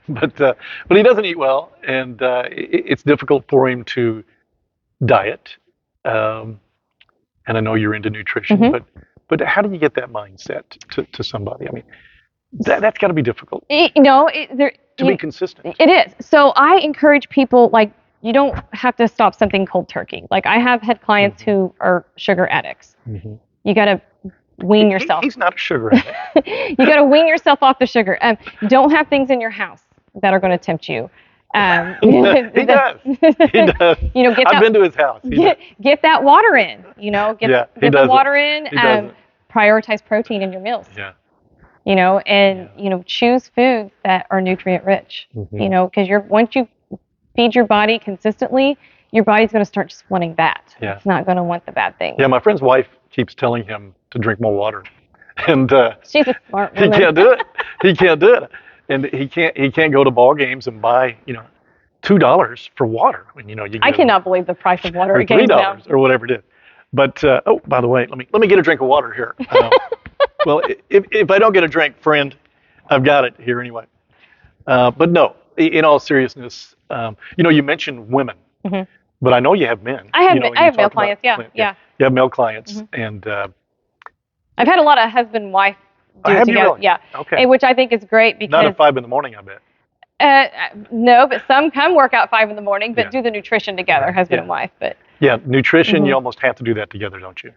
But he doesn't eat well, and it's difficult for him to diet. And I know you're into nutrition, but how do you get that mindset to somebody? That's got to be difficult. To be consistent. It is. So I encourage people, you don't have to stop something cold turkey. Like, I have had clients who are sugar addicts. You got to wean yourself. He's not a sugar addict. You got to wean yourself off the sugar. Don't have things in your house that are going to tempt you. He does. He does. I've been to his house. Get that water in. Get the water in. He doesn't. Prioritize protein in your meals. Yeah. Choose foods that are nutrient rich. Because once you feed your body consistently, your body's going to start just wanting that. Yeah. It's not going to want the bad things. Yeah, my friend's wife keeps telling him to drink more water, and she's a smart woman. he can't do it. He can't do it, and he can't go to ball games and buy $2 for water. I cannot believe the price of water or at games now. $3 or whatever it is. But by the way, let me get a drink of water here. Well, if I don't get a drink, friend, I've got it here anyway. But no, in all seriousness, you mentioned women, but I know you have men. I have male clients. Yeah. You have male clients, and I've had a lot of husband-wife do it together. Really? Yeah. Okay. Which I think is great because not at 5 a.m, I bet. No, but some come work out 5 a.m, but do the nutrition together, husband and wife. But yeah, nutrition, you almost have to do that together, don't you?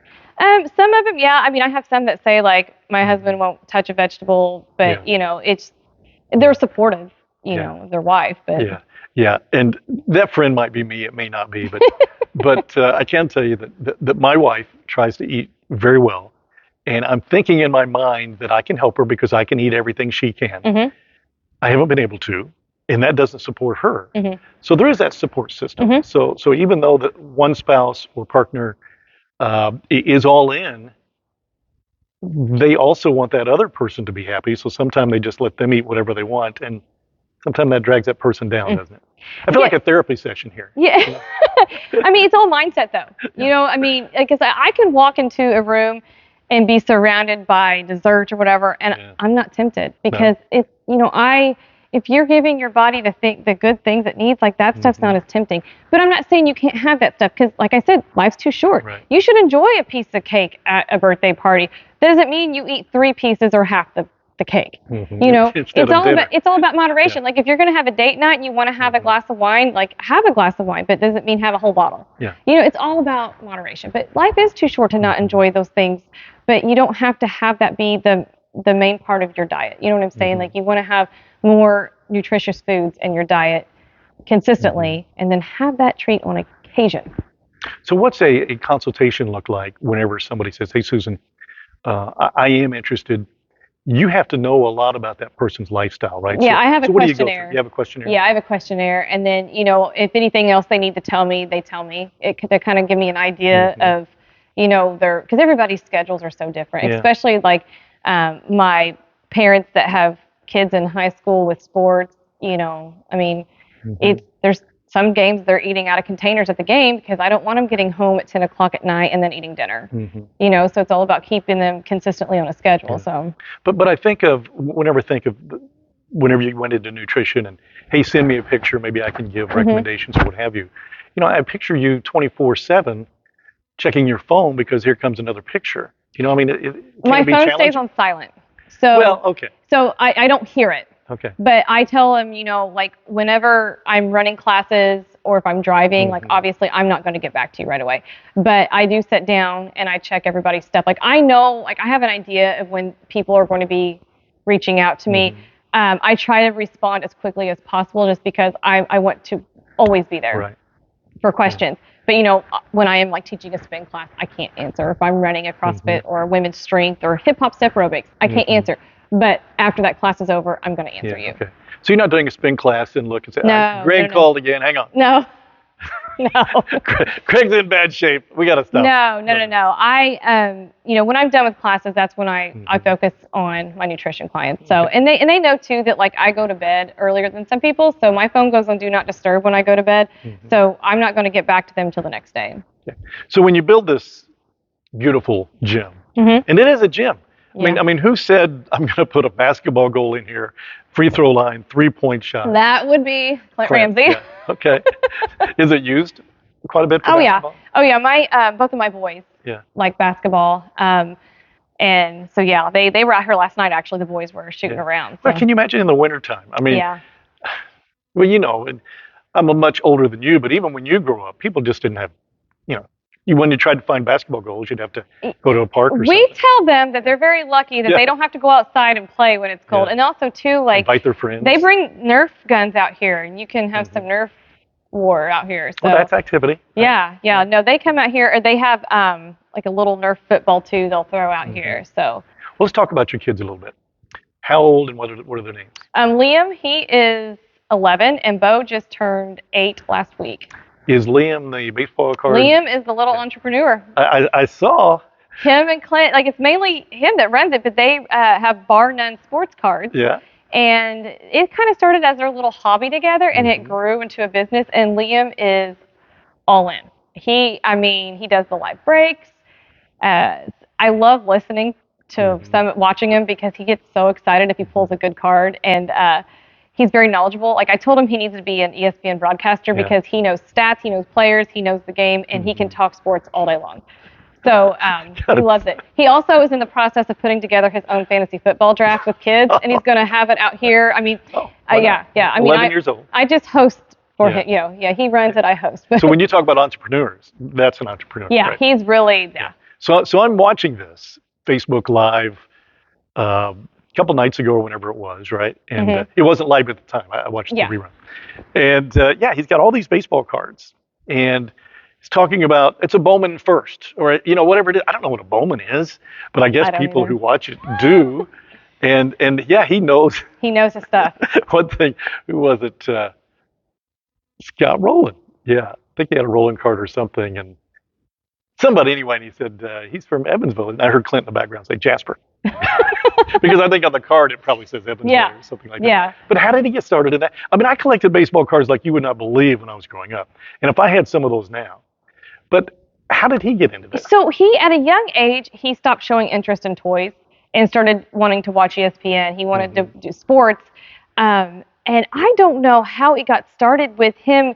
Some of them, yeah. I mean, I have some that say like my husband won't touch a vegetable, but they're supportive, of their wife. But yeah, and that friend might be me. It may not be, but I can tell you that my wife tries to eat very well, and I'm thinking in my mind that I can help her because I can eat everything she can. I haven't been able to, and that doesn't support her. So there is that support system. So even though that one spouse or partner is all in, they also want that other person to be happy. So sometimes they just let them eat whatever they want, and sometimes that drags that person down, doesn't it? I feel like a therapy session here. Yeah. I mean, it's all mindset, though. Because I can walk into a room and be surrounded by dessert or whatever, and I'm not tempted because if you're giving your body the good things it needs, like that stuff's not as tempting. But I'm not saying you can't have that stuff because, like I said, life's too short. Right. You should enjoy a piece of cake at a birthday party. Doesn't mean you eat 3 pieces or half the cake. It's all about moderation. Yeah. Like if you're going to have a date night and you want to have a glass of wine, like have a glass of wine, but doesn't mean have a whole bottle. Yeah. It's all about moderation. But life is too short to not enjoy those things. But you don't have to have that be the main part of your diet. You know what I'm saying? Like you want to have more nutritious foods in your diet consistently, and then have that treat on occasion. So what's a consultation look like whenever somebody says, hey, Susan, I am interested. You have to know a lot about that person's lifestyle, right? Yeah, I have a questionnaire. questionnaire. You have a questionnaire? Yeah, I have a questionnaire. And then, if anything else they need to tell me, they tell me. They kind of give me an idea of, because everybody's schedules are so different, especially like my parents that have kids in high school with sports, there's some games they're eating out of containers at the game because I don't want them getting home at 10 o'clock at night and then eating dinner. So it's all about keeping them consistently on a schedule. Yeah. So, but I think of whenever you went into nutrition and hey, send me a picture, maybe I can give recommendations or what have you. I picture you 24/7 checking your phone because here comes another picture. It can my be phone challenging. stays on silent. So okay. So I don't hear it. Okay. But I tell them, like whenever I'm running classes or if I'm driving, like obviously I'm not going to get back to you right away. But I do sit down and I check everybody's stuff. Like I know, like I have an idea of when people are going to be reaching out to me. I try to respond as quickly as possible just because I want to always be there for questions. But when I am like teaching a spin class, I can't answer. If I'm running a CrossFit or women's strength or hip hop step aerobics, I can't answer. But after that class is over, I'm going to answer you. Okay. So you're not doing a spin class and look and say, No, Greg called again. Hang on. No. Greg's in bad shape. We got to stop. No. I, when I'm done with classes, that's when I focus on my nutrition clients. So, and they know too that like I go to bed earlier than some people. So my phone goes on do not disturb when I go to bed. So I'm not going to get back to them till the next day. Okay. So when you build this beautiful gym, and it is a gym. I mean, who said I'm going to put a basketball goal in here, free throw line, 3-point shot? That would be Clint Ramsey. Yeah. Okay. Is it used quite a bit for basketball? Yeah. My both of my boys like basketball. And so they were out here last night. Actually, the boys were shooting around. So. Well, can you imagine in the wintertime? I mean, well, I'm much older than you, but even when you grew up, people just didn't have, when you tried to find basketball goals, you'd have to go to a park or We something. tell them that they're very lucky that they don't have to go outside and play when it's cold. Yeah. And also, too, like, Invite their friends. they bring Nerf guns out here, and you can have some Nerf war out here. So Well, that's activity. yeah. No, they come out here, or they have like a little Nerf football too. They'll throw out here. So Well, let's talk about your kids a little bit. How old and what are their names? Liam, he is 11, and Bo just turned 8 last week. Is Liam the baseball card? Liam is the little entrepreneur. I saw Him and Clint, like, it's mainly him that runs it, but they have Barr-None sports cards. Yeah. And it kind of started as their little hobby together, and it grew into a business. And Liam is all in. He does the live breaks. I love listening to watching him because he gets so excited if he pulls a good card. And he's very knowledgeable. Like, I told him he needs to be an ESPN broadcaster because he knows stats, he knows players, he knows the game, and he can talk sports all day long. So he loves it. He also is in the process of putting together his own fantasy football draft with kids, and he's going to have it out here. I mean, yeah. I mean, 11 years old. I just host for him. He runs it. I host. So when you talk about entrepreneurs, that's an entrepreneur. Yeah, right? he's really So I'm watching this Facebook Live a couple nights ago or whenever it was, right? And it wasn't live at the time. I watched the rerun. And he's got all these baseball cards, and he's talking about it's a Bowman first, or whatever it is. I don't know what a Bowman is, but I guess people who watch it do. And he knows. He knows his stuff. One thing, who was it? Scott Rowland. Yeah, I think he had a Rowland card or something, and somebody anyway. And he said he's from Evansville, and I heard Clint in the background say Jasper, because I think on the card it probably says Evansville or something like that. Yeah. But how did he get started in that? I mean, I collected baseball cards like you would not believe when I was growing up, and if I had some of those now. But how did he get into this? So he, at a young age, he stopped showing interest in toys and started wanting to watch ESPN. He wanted to do sports. And I don't know how it got started with him.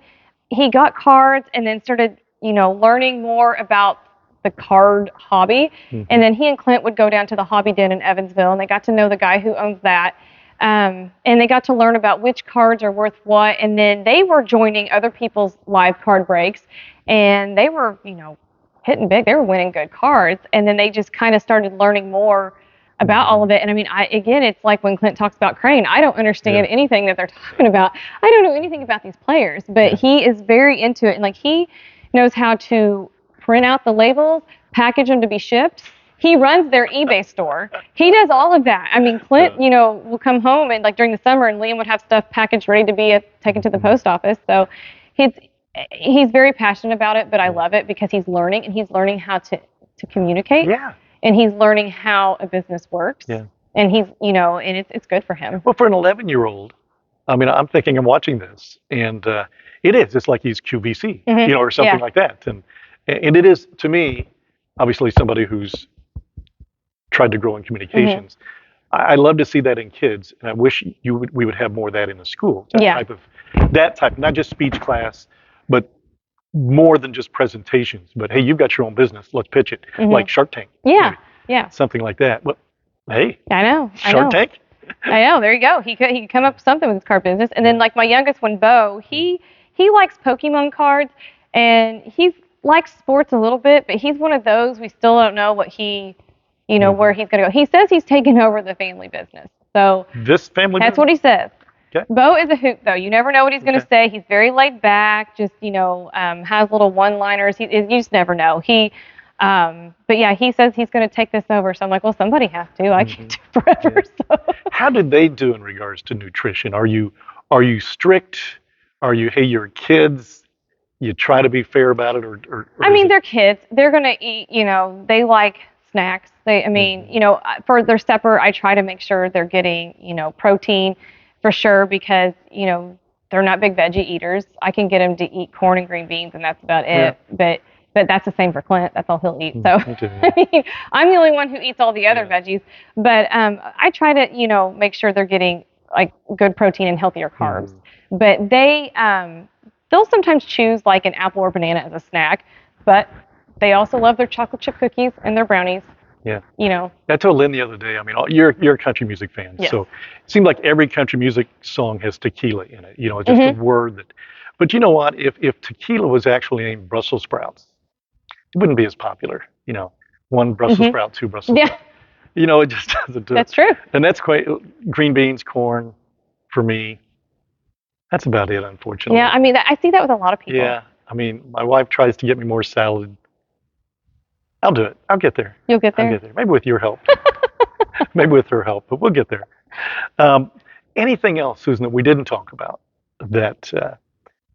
He got cards and then started, learning more about the card hobby. And then he and Clint would go down to the Hobby Den in Evansville, and they got to know the guy who owns that. And they got to learn about which cards are worth what. And then they were joining other people's live card breaks, and they were, hitting big. They were winning good cards. And then they just kind of started learning more about all of it. And I mean, again, it's like when Clint talks about Crane, I don't understand anything that they're talking about. I don't know anything about these players, but he is very into it. And like, he knows how to print out the labels, package them to be shipped. He runs their eBay store. He does all of that. I mean, Clint, will come home and like during the summer, and Liam would have stuff packaged ready to be taken to the post office. So he's very passionate about it, but I love it because he's learning, and he's learning how to communicate. Yeah. And he's learning how a business works. Yeah. And he's, and it's good for him. Well, for an 11-year-old, I mean, I'm thinking I'm watching this, and it's like he's QVC, or something like that. And it is, to me, obviously somebody who's tried to grow in communications. I love to see that in kids, and I wish we would have more of that in the school. That type, not just speech class, but more than just presentations. But hey, you've got your own business. Let's pitch it, like Shark Tank. Yeah, maybe. Something like that. Well, hey, I know. Shark Tank. I know. There you go. He could come up with something with his card business. And then like my youngest one, Bo, he likes Pokemon cards, and he likes sports a little bit, but he's one of those we still don't know what he. Where he's going to go. He says he's taking over the family business. So this family that's business? What he says. Okay. Bo is a hoot, though. You never know what he's going to say. He's very laid back, just, has little one-liners. You just never know. But yeah, he says he's going to take this over. So I'm like, well, somebody has to. I can't do forever. So. How did they do in regards to nutrition? Are you strict? Are you, hey, you're kids, you try to be fair about it? Or I mean, they're kids. They're going to eat, they like snacks. For their supper, I try to make sure they're getting, protein for sure, because, they're not big veggie eaters. I can get them to eat corn and green beans, and that's about it. But that's the same for Clint. That's all he'll eat. So I mean, I'm the only one who eats all the other veggies. But I try to, make sure they're getting like good protein and healthier carbs. But they'll sometimes choose like an apple or banana as a snack, but they also love their chocolate chip cookies and their brownies. Yeah. I told Lynn the other day, I mean, you're a country music fan. Yes. So it seemed like every country music song has tequila in it. It's just a word that, but you know what? If tequila was actually named Brussels sprouts, wouldn't be as popular. One Brussels sprout, two Brussels sprouts. It just doesn't do it. That's true. And that's quite green beans, corn, for me. That's about it, unfortunately. Yeah, I mean, I see that with a lot of people. Yeah, I mean, my wife tries to get me more salad. I'll do it. I'll get there. You'll get there? I'll get there. Maybe with your help. Maybe with her help, but we'll get there. Anything else, Susan, that we didn't talk about that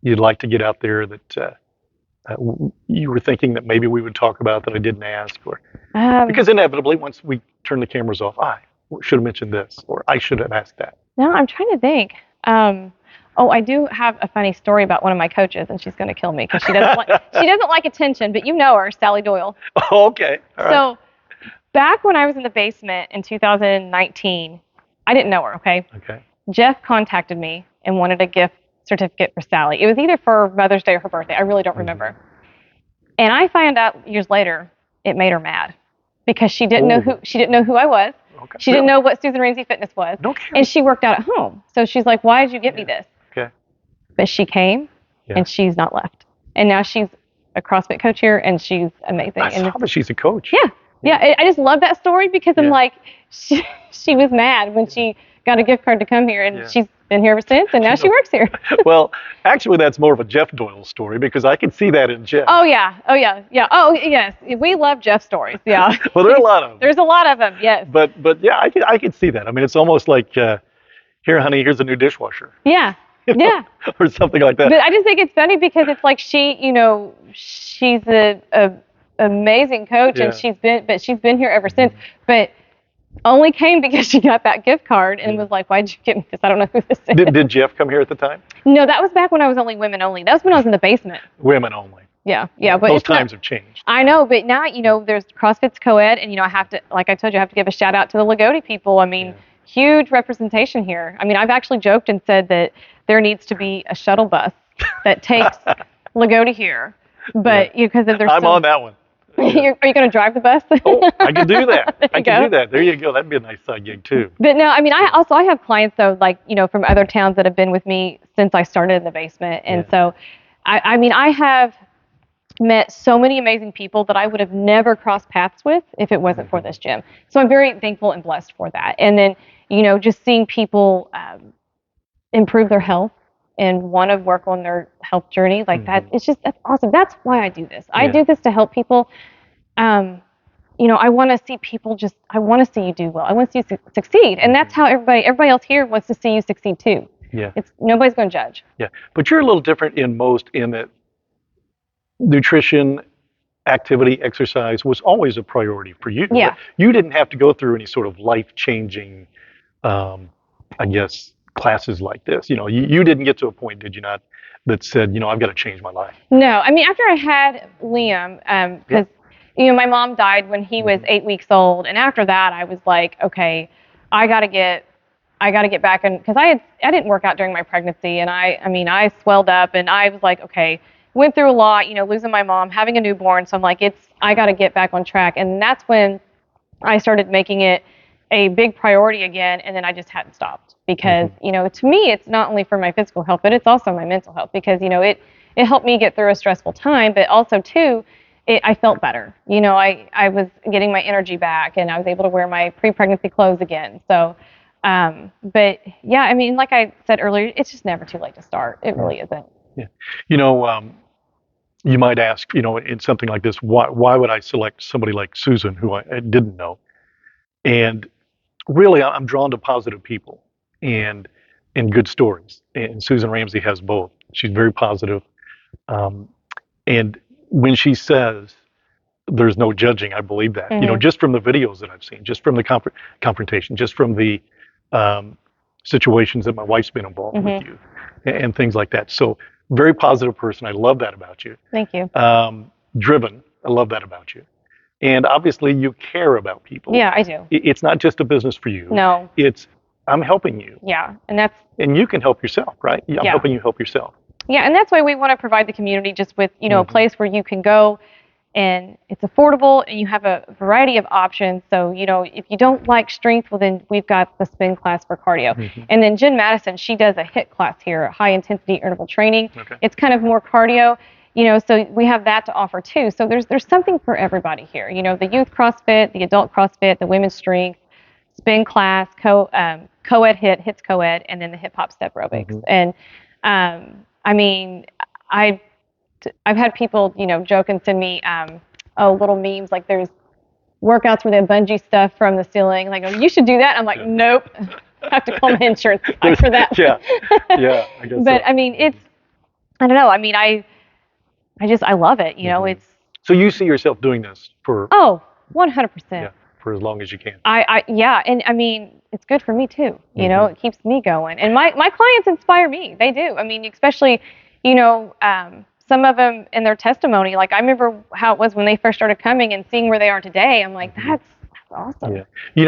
you'd like to get out there that you were thinking that maybe we would talk about that I didn't ask? Because inevitably, once we turn the cameras off, I should have mentioned this, or I should have asked that. No, I'm trying to think. I do have a funny story about one of my coaches, and she's going to kill me because she doesn't like attention. But you know her, Sally Doyle. Oh, okay. All right. So back when I was in the basement in 2019, I didn't know her. Okay. Jeff contacted me and wanted a gift certificate for Sally. It was either for Mother's Day or her birthday. I really don't remember. And I found out years later it made her mad because she didn't know who I was. Okay. She didn't know what Susan Ramsey Fitness was. And she worked out at home. So she's like, why did you get me this? Okay. But she came and she's not left. And now she's a CrossFit coach here and she's amazing. I saw that she's a coach. Yeah. I just love that story because I'm like, she was mad when she got a gift card to come here and she's been here ever since and now she works here. Well, actually that's more of a Jeff Doyle story because I can see that in Jeff. Oh yeah. Oh yes. We love Jeff stories. Yeah. Well, there are a lot of them. There's a lot of them. Yes. But yeah, I can see that. I mean, it's almost like, here, honey, here's a new dishwasher. Yeah. Yeah. Or something like that. But I just think it's funny because it's like she's a amazing coach and she's been here ever since. But only came because she got that gift card and was like, why'd you get me this? I don't know who this is. Did Jeff come here at the time? No, that was back when I was only women only. That was when I was in the basement. Women only. Yeah. But those times have changed. I know, but now, there's CrossFit's co-ed and, I have to, like I told you, I have to give a shout out to the Lagodi people. I mean, huge representation here. I mean, I've actually joked and said that there needs to be a shuttle bus that takes Lagodi here. But, because there's I'm on that one. Are you going to drive the bus? I can do that. I can do that. There you go. That'd be a nice side gig too. But no, I mean, I have clients though, like, from other towns that have been with me since I started in the basement. And so, I mean, I have met so many amazing people that I would have never crossed paths with if it wasn't for this gym. So I'm very thankful and blessed for that. And then, just seeing people improve their health and want to work on their health journey like that, that's awesome. That's why I do this. I do this to help people. I want to see people I want to see you do well. I want to see you succeed. And that's how everybody else here wants to see you succeed too. Yeah. Nobody's going to judge. Yeah. But you're a little different in that nutrition, activity, exercise was always a priority for you. Yeah. You didn't have to go through any sort of life-changing, classes like this. You didn't get to a point, did you not, that said, I've got to change my life? No. I mean, after I had Liam, because, my mom died when he was 8 weeks old. And after that, I was like, okay, I got to get back in, because I didn't work out during my pregnancy. And I swelled up and I was like, okay, went through a lot, losing my mom, having a newborn. So I'm like, I got to get back on track. And that's when I started making it a big priority again. And then I just hadn't stopped because, to me, it's not only for my physical health, but it's also my mental health because, it helped me get through a stressful time, but also too, I felt better. I was getting my energy back and I was able to wear my pre-pregnancy clothes again. So, but yeah, I mean, like I said earlier, it's just never too late to start. It really isn't. Yeah. You might ask, in something like this, why would I select somebody like Susan, who I didn't know? And really, I'm drawn to positive people and good stories. And Susan Ramsey has both. She's very positive. And when she says there's no judging, I believe that. Just from the videos that I've seen, just from the confrontation, just from the situations that my wife's been involved with you and things like that. So very positive person. I love that about you. Thank you. Driven. I love that about you. And obviously you care about people. Yeah, I do. It's not just a business for you. No. It's, I'm helping you. Yeah. And you can help yourself, right? I'm helping you help yourself. Yeah. And that's why we want to provide the community just with, a place where you can go and it's affordable and you have a variety of options. So, if you don't like strength, well, then we've got the spin class for cardio. And then Jen Madison, she does a HIIT class here, high intensity interval training. Okay. It's kind of more cardio. So we have that to offer too. So there's something for everybody here. The youth CrossFit, the adult CrossFit, the women's strength, spin class, co-ed hits co-ed, and then the hip hop step aerobics. And I mean, I've had people, joke and send me little memes like there's workouts where they bungee stuff from the ceiling. Like, oh, you should do that. I'm like, nope. I have to call my insurance for that. Yeah, I guess. But I mean, I don't know. I mean, I love it. It's. So you see yourself doing this for? 100%. Yeah, for as long as you can. Yeah, and I mean, it's good for me too. It keeps me going, and my clients inspire me. They do. I mean, especially, some of them in their testimony. Like I remember how it was when they first started coming and seeing where they are today. I'm like, that's awesome. Yeah.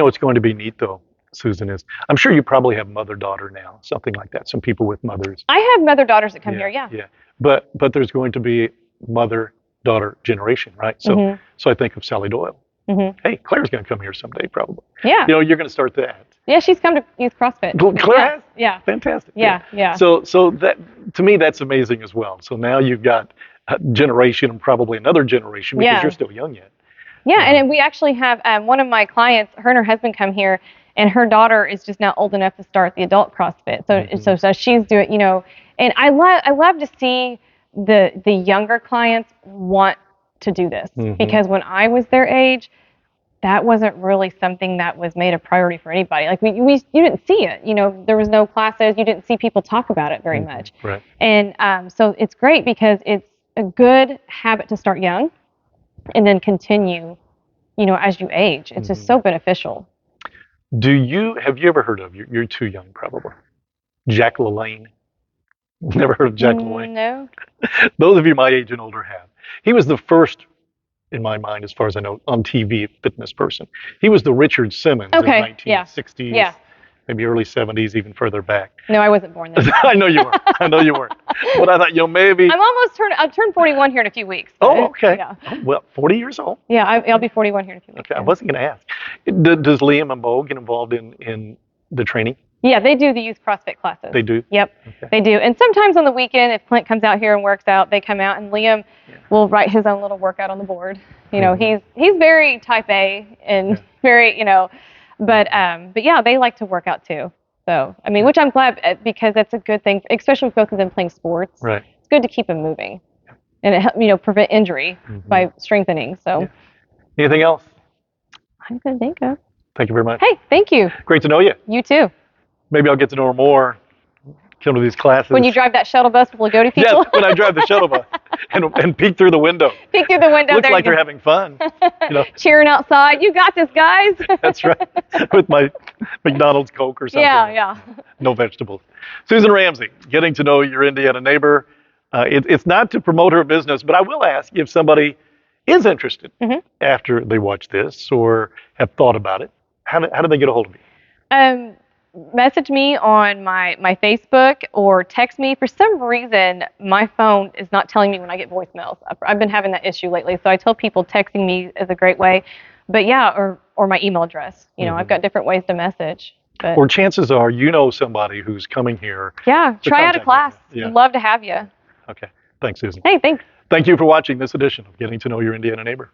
It's going to be neat though, Susan, is I'm sure you probably have mother-daughter now, something like that. Some people with mothers. I have mother-daughters that come here. Yeah. Yeah. But there's going to be mother-daughter generation, right? So so I think of Sally Doyle. Hey, Claire's going to come here someday, probably. Yeah. You're going to start that. Yeah, she's come to youth CrossFit. Claire has? Yeah. Fantastic. Yeah. So that, to me, that's amazing as well. So now you've got a generation and probably another generation because you're still young yet. Yeah, and we actually have one of my clients, her and her husband come here, and her daughter is just now old enough to start the adult CrossFit. So she's doing, and I love to see the younger clients want to do this because when I was their age, that wasn't really something that was made a priority for anybody. Like you didn't see it. There was no classes. You didn't see people talk about it very much. Right. And so it's great because it's a good habit to start young, and then continue, as you age. It's just so beneficial. Have you ever heard of? You're too young, probably. Jack LaLanne. Never heard of Jack LaLanne? No. Those of you my age and older have. He was the first, in my mind, as far as I know, on TV fitness person. He was the Richard Simmons in the 1960s, maybe early 70s, even further back. No, I wasn't born then. I know you weren't. But I thought, maybe. I'll turn 41 here in a few weeks. Oh, okay. Yeah. Well, 40 years old. Yeah, I'll be 41 here in a few weeks. Okay, I wasn't going to ask. Does Liam and Bo get involved in the training? Yeah, they do the youth CrossFit classes. They do? Yep, okay. They do. And sometimes on the weekend, if Clint comes out here and works out, they come out, and Liam will write his own little workout on the board. He's very type A and very, but yeah, they like to work out too. So, I mean, which I'm glad because that's a good thing, especially with both of them playing sports. Right. It's good to keep them moving, and it prevent injury by strengthening. So. Yeah. Anything else? I'm good, thank you. Thank you very much. Hey, thank you. Great to know you. You too. Maybe I'll get to know her more. Come to these classes. When you drive that shuttle bus with Lagodi people? Yes, when I drive the shuttle bus and peek through the window. Peek through the window. Looks like they're having fun. Cheering outside. You got this, guys. That's right. With my McDonald's Coke or something. Yeah. No vegetables. Susan Ramsey, getting to know your Indiana neighbor. It's not to promote her business, but I will ask if somebody is interested after they watch this or have thought about it, how do they get a hold of you? Message me on my Facebook or text me. For some reason, my phone is not telling me when I get voicemails. I've been having that issue lately, so I tell people texting me is a great way. But yeah, or my email address. I've got different ways to message. But, or chances are somebody who's coming here. Yeah, try out a class. Yeah. We'd love to have you. Okay, thanks, Susan. Hey, thanks. Thank you for watching this edition of Getting to Know Your Indiana Neighbor.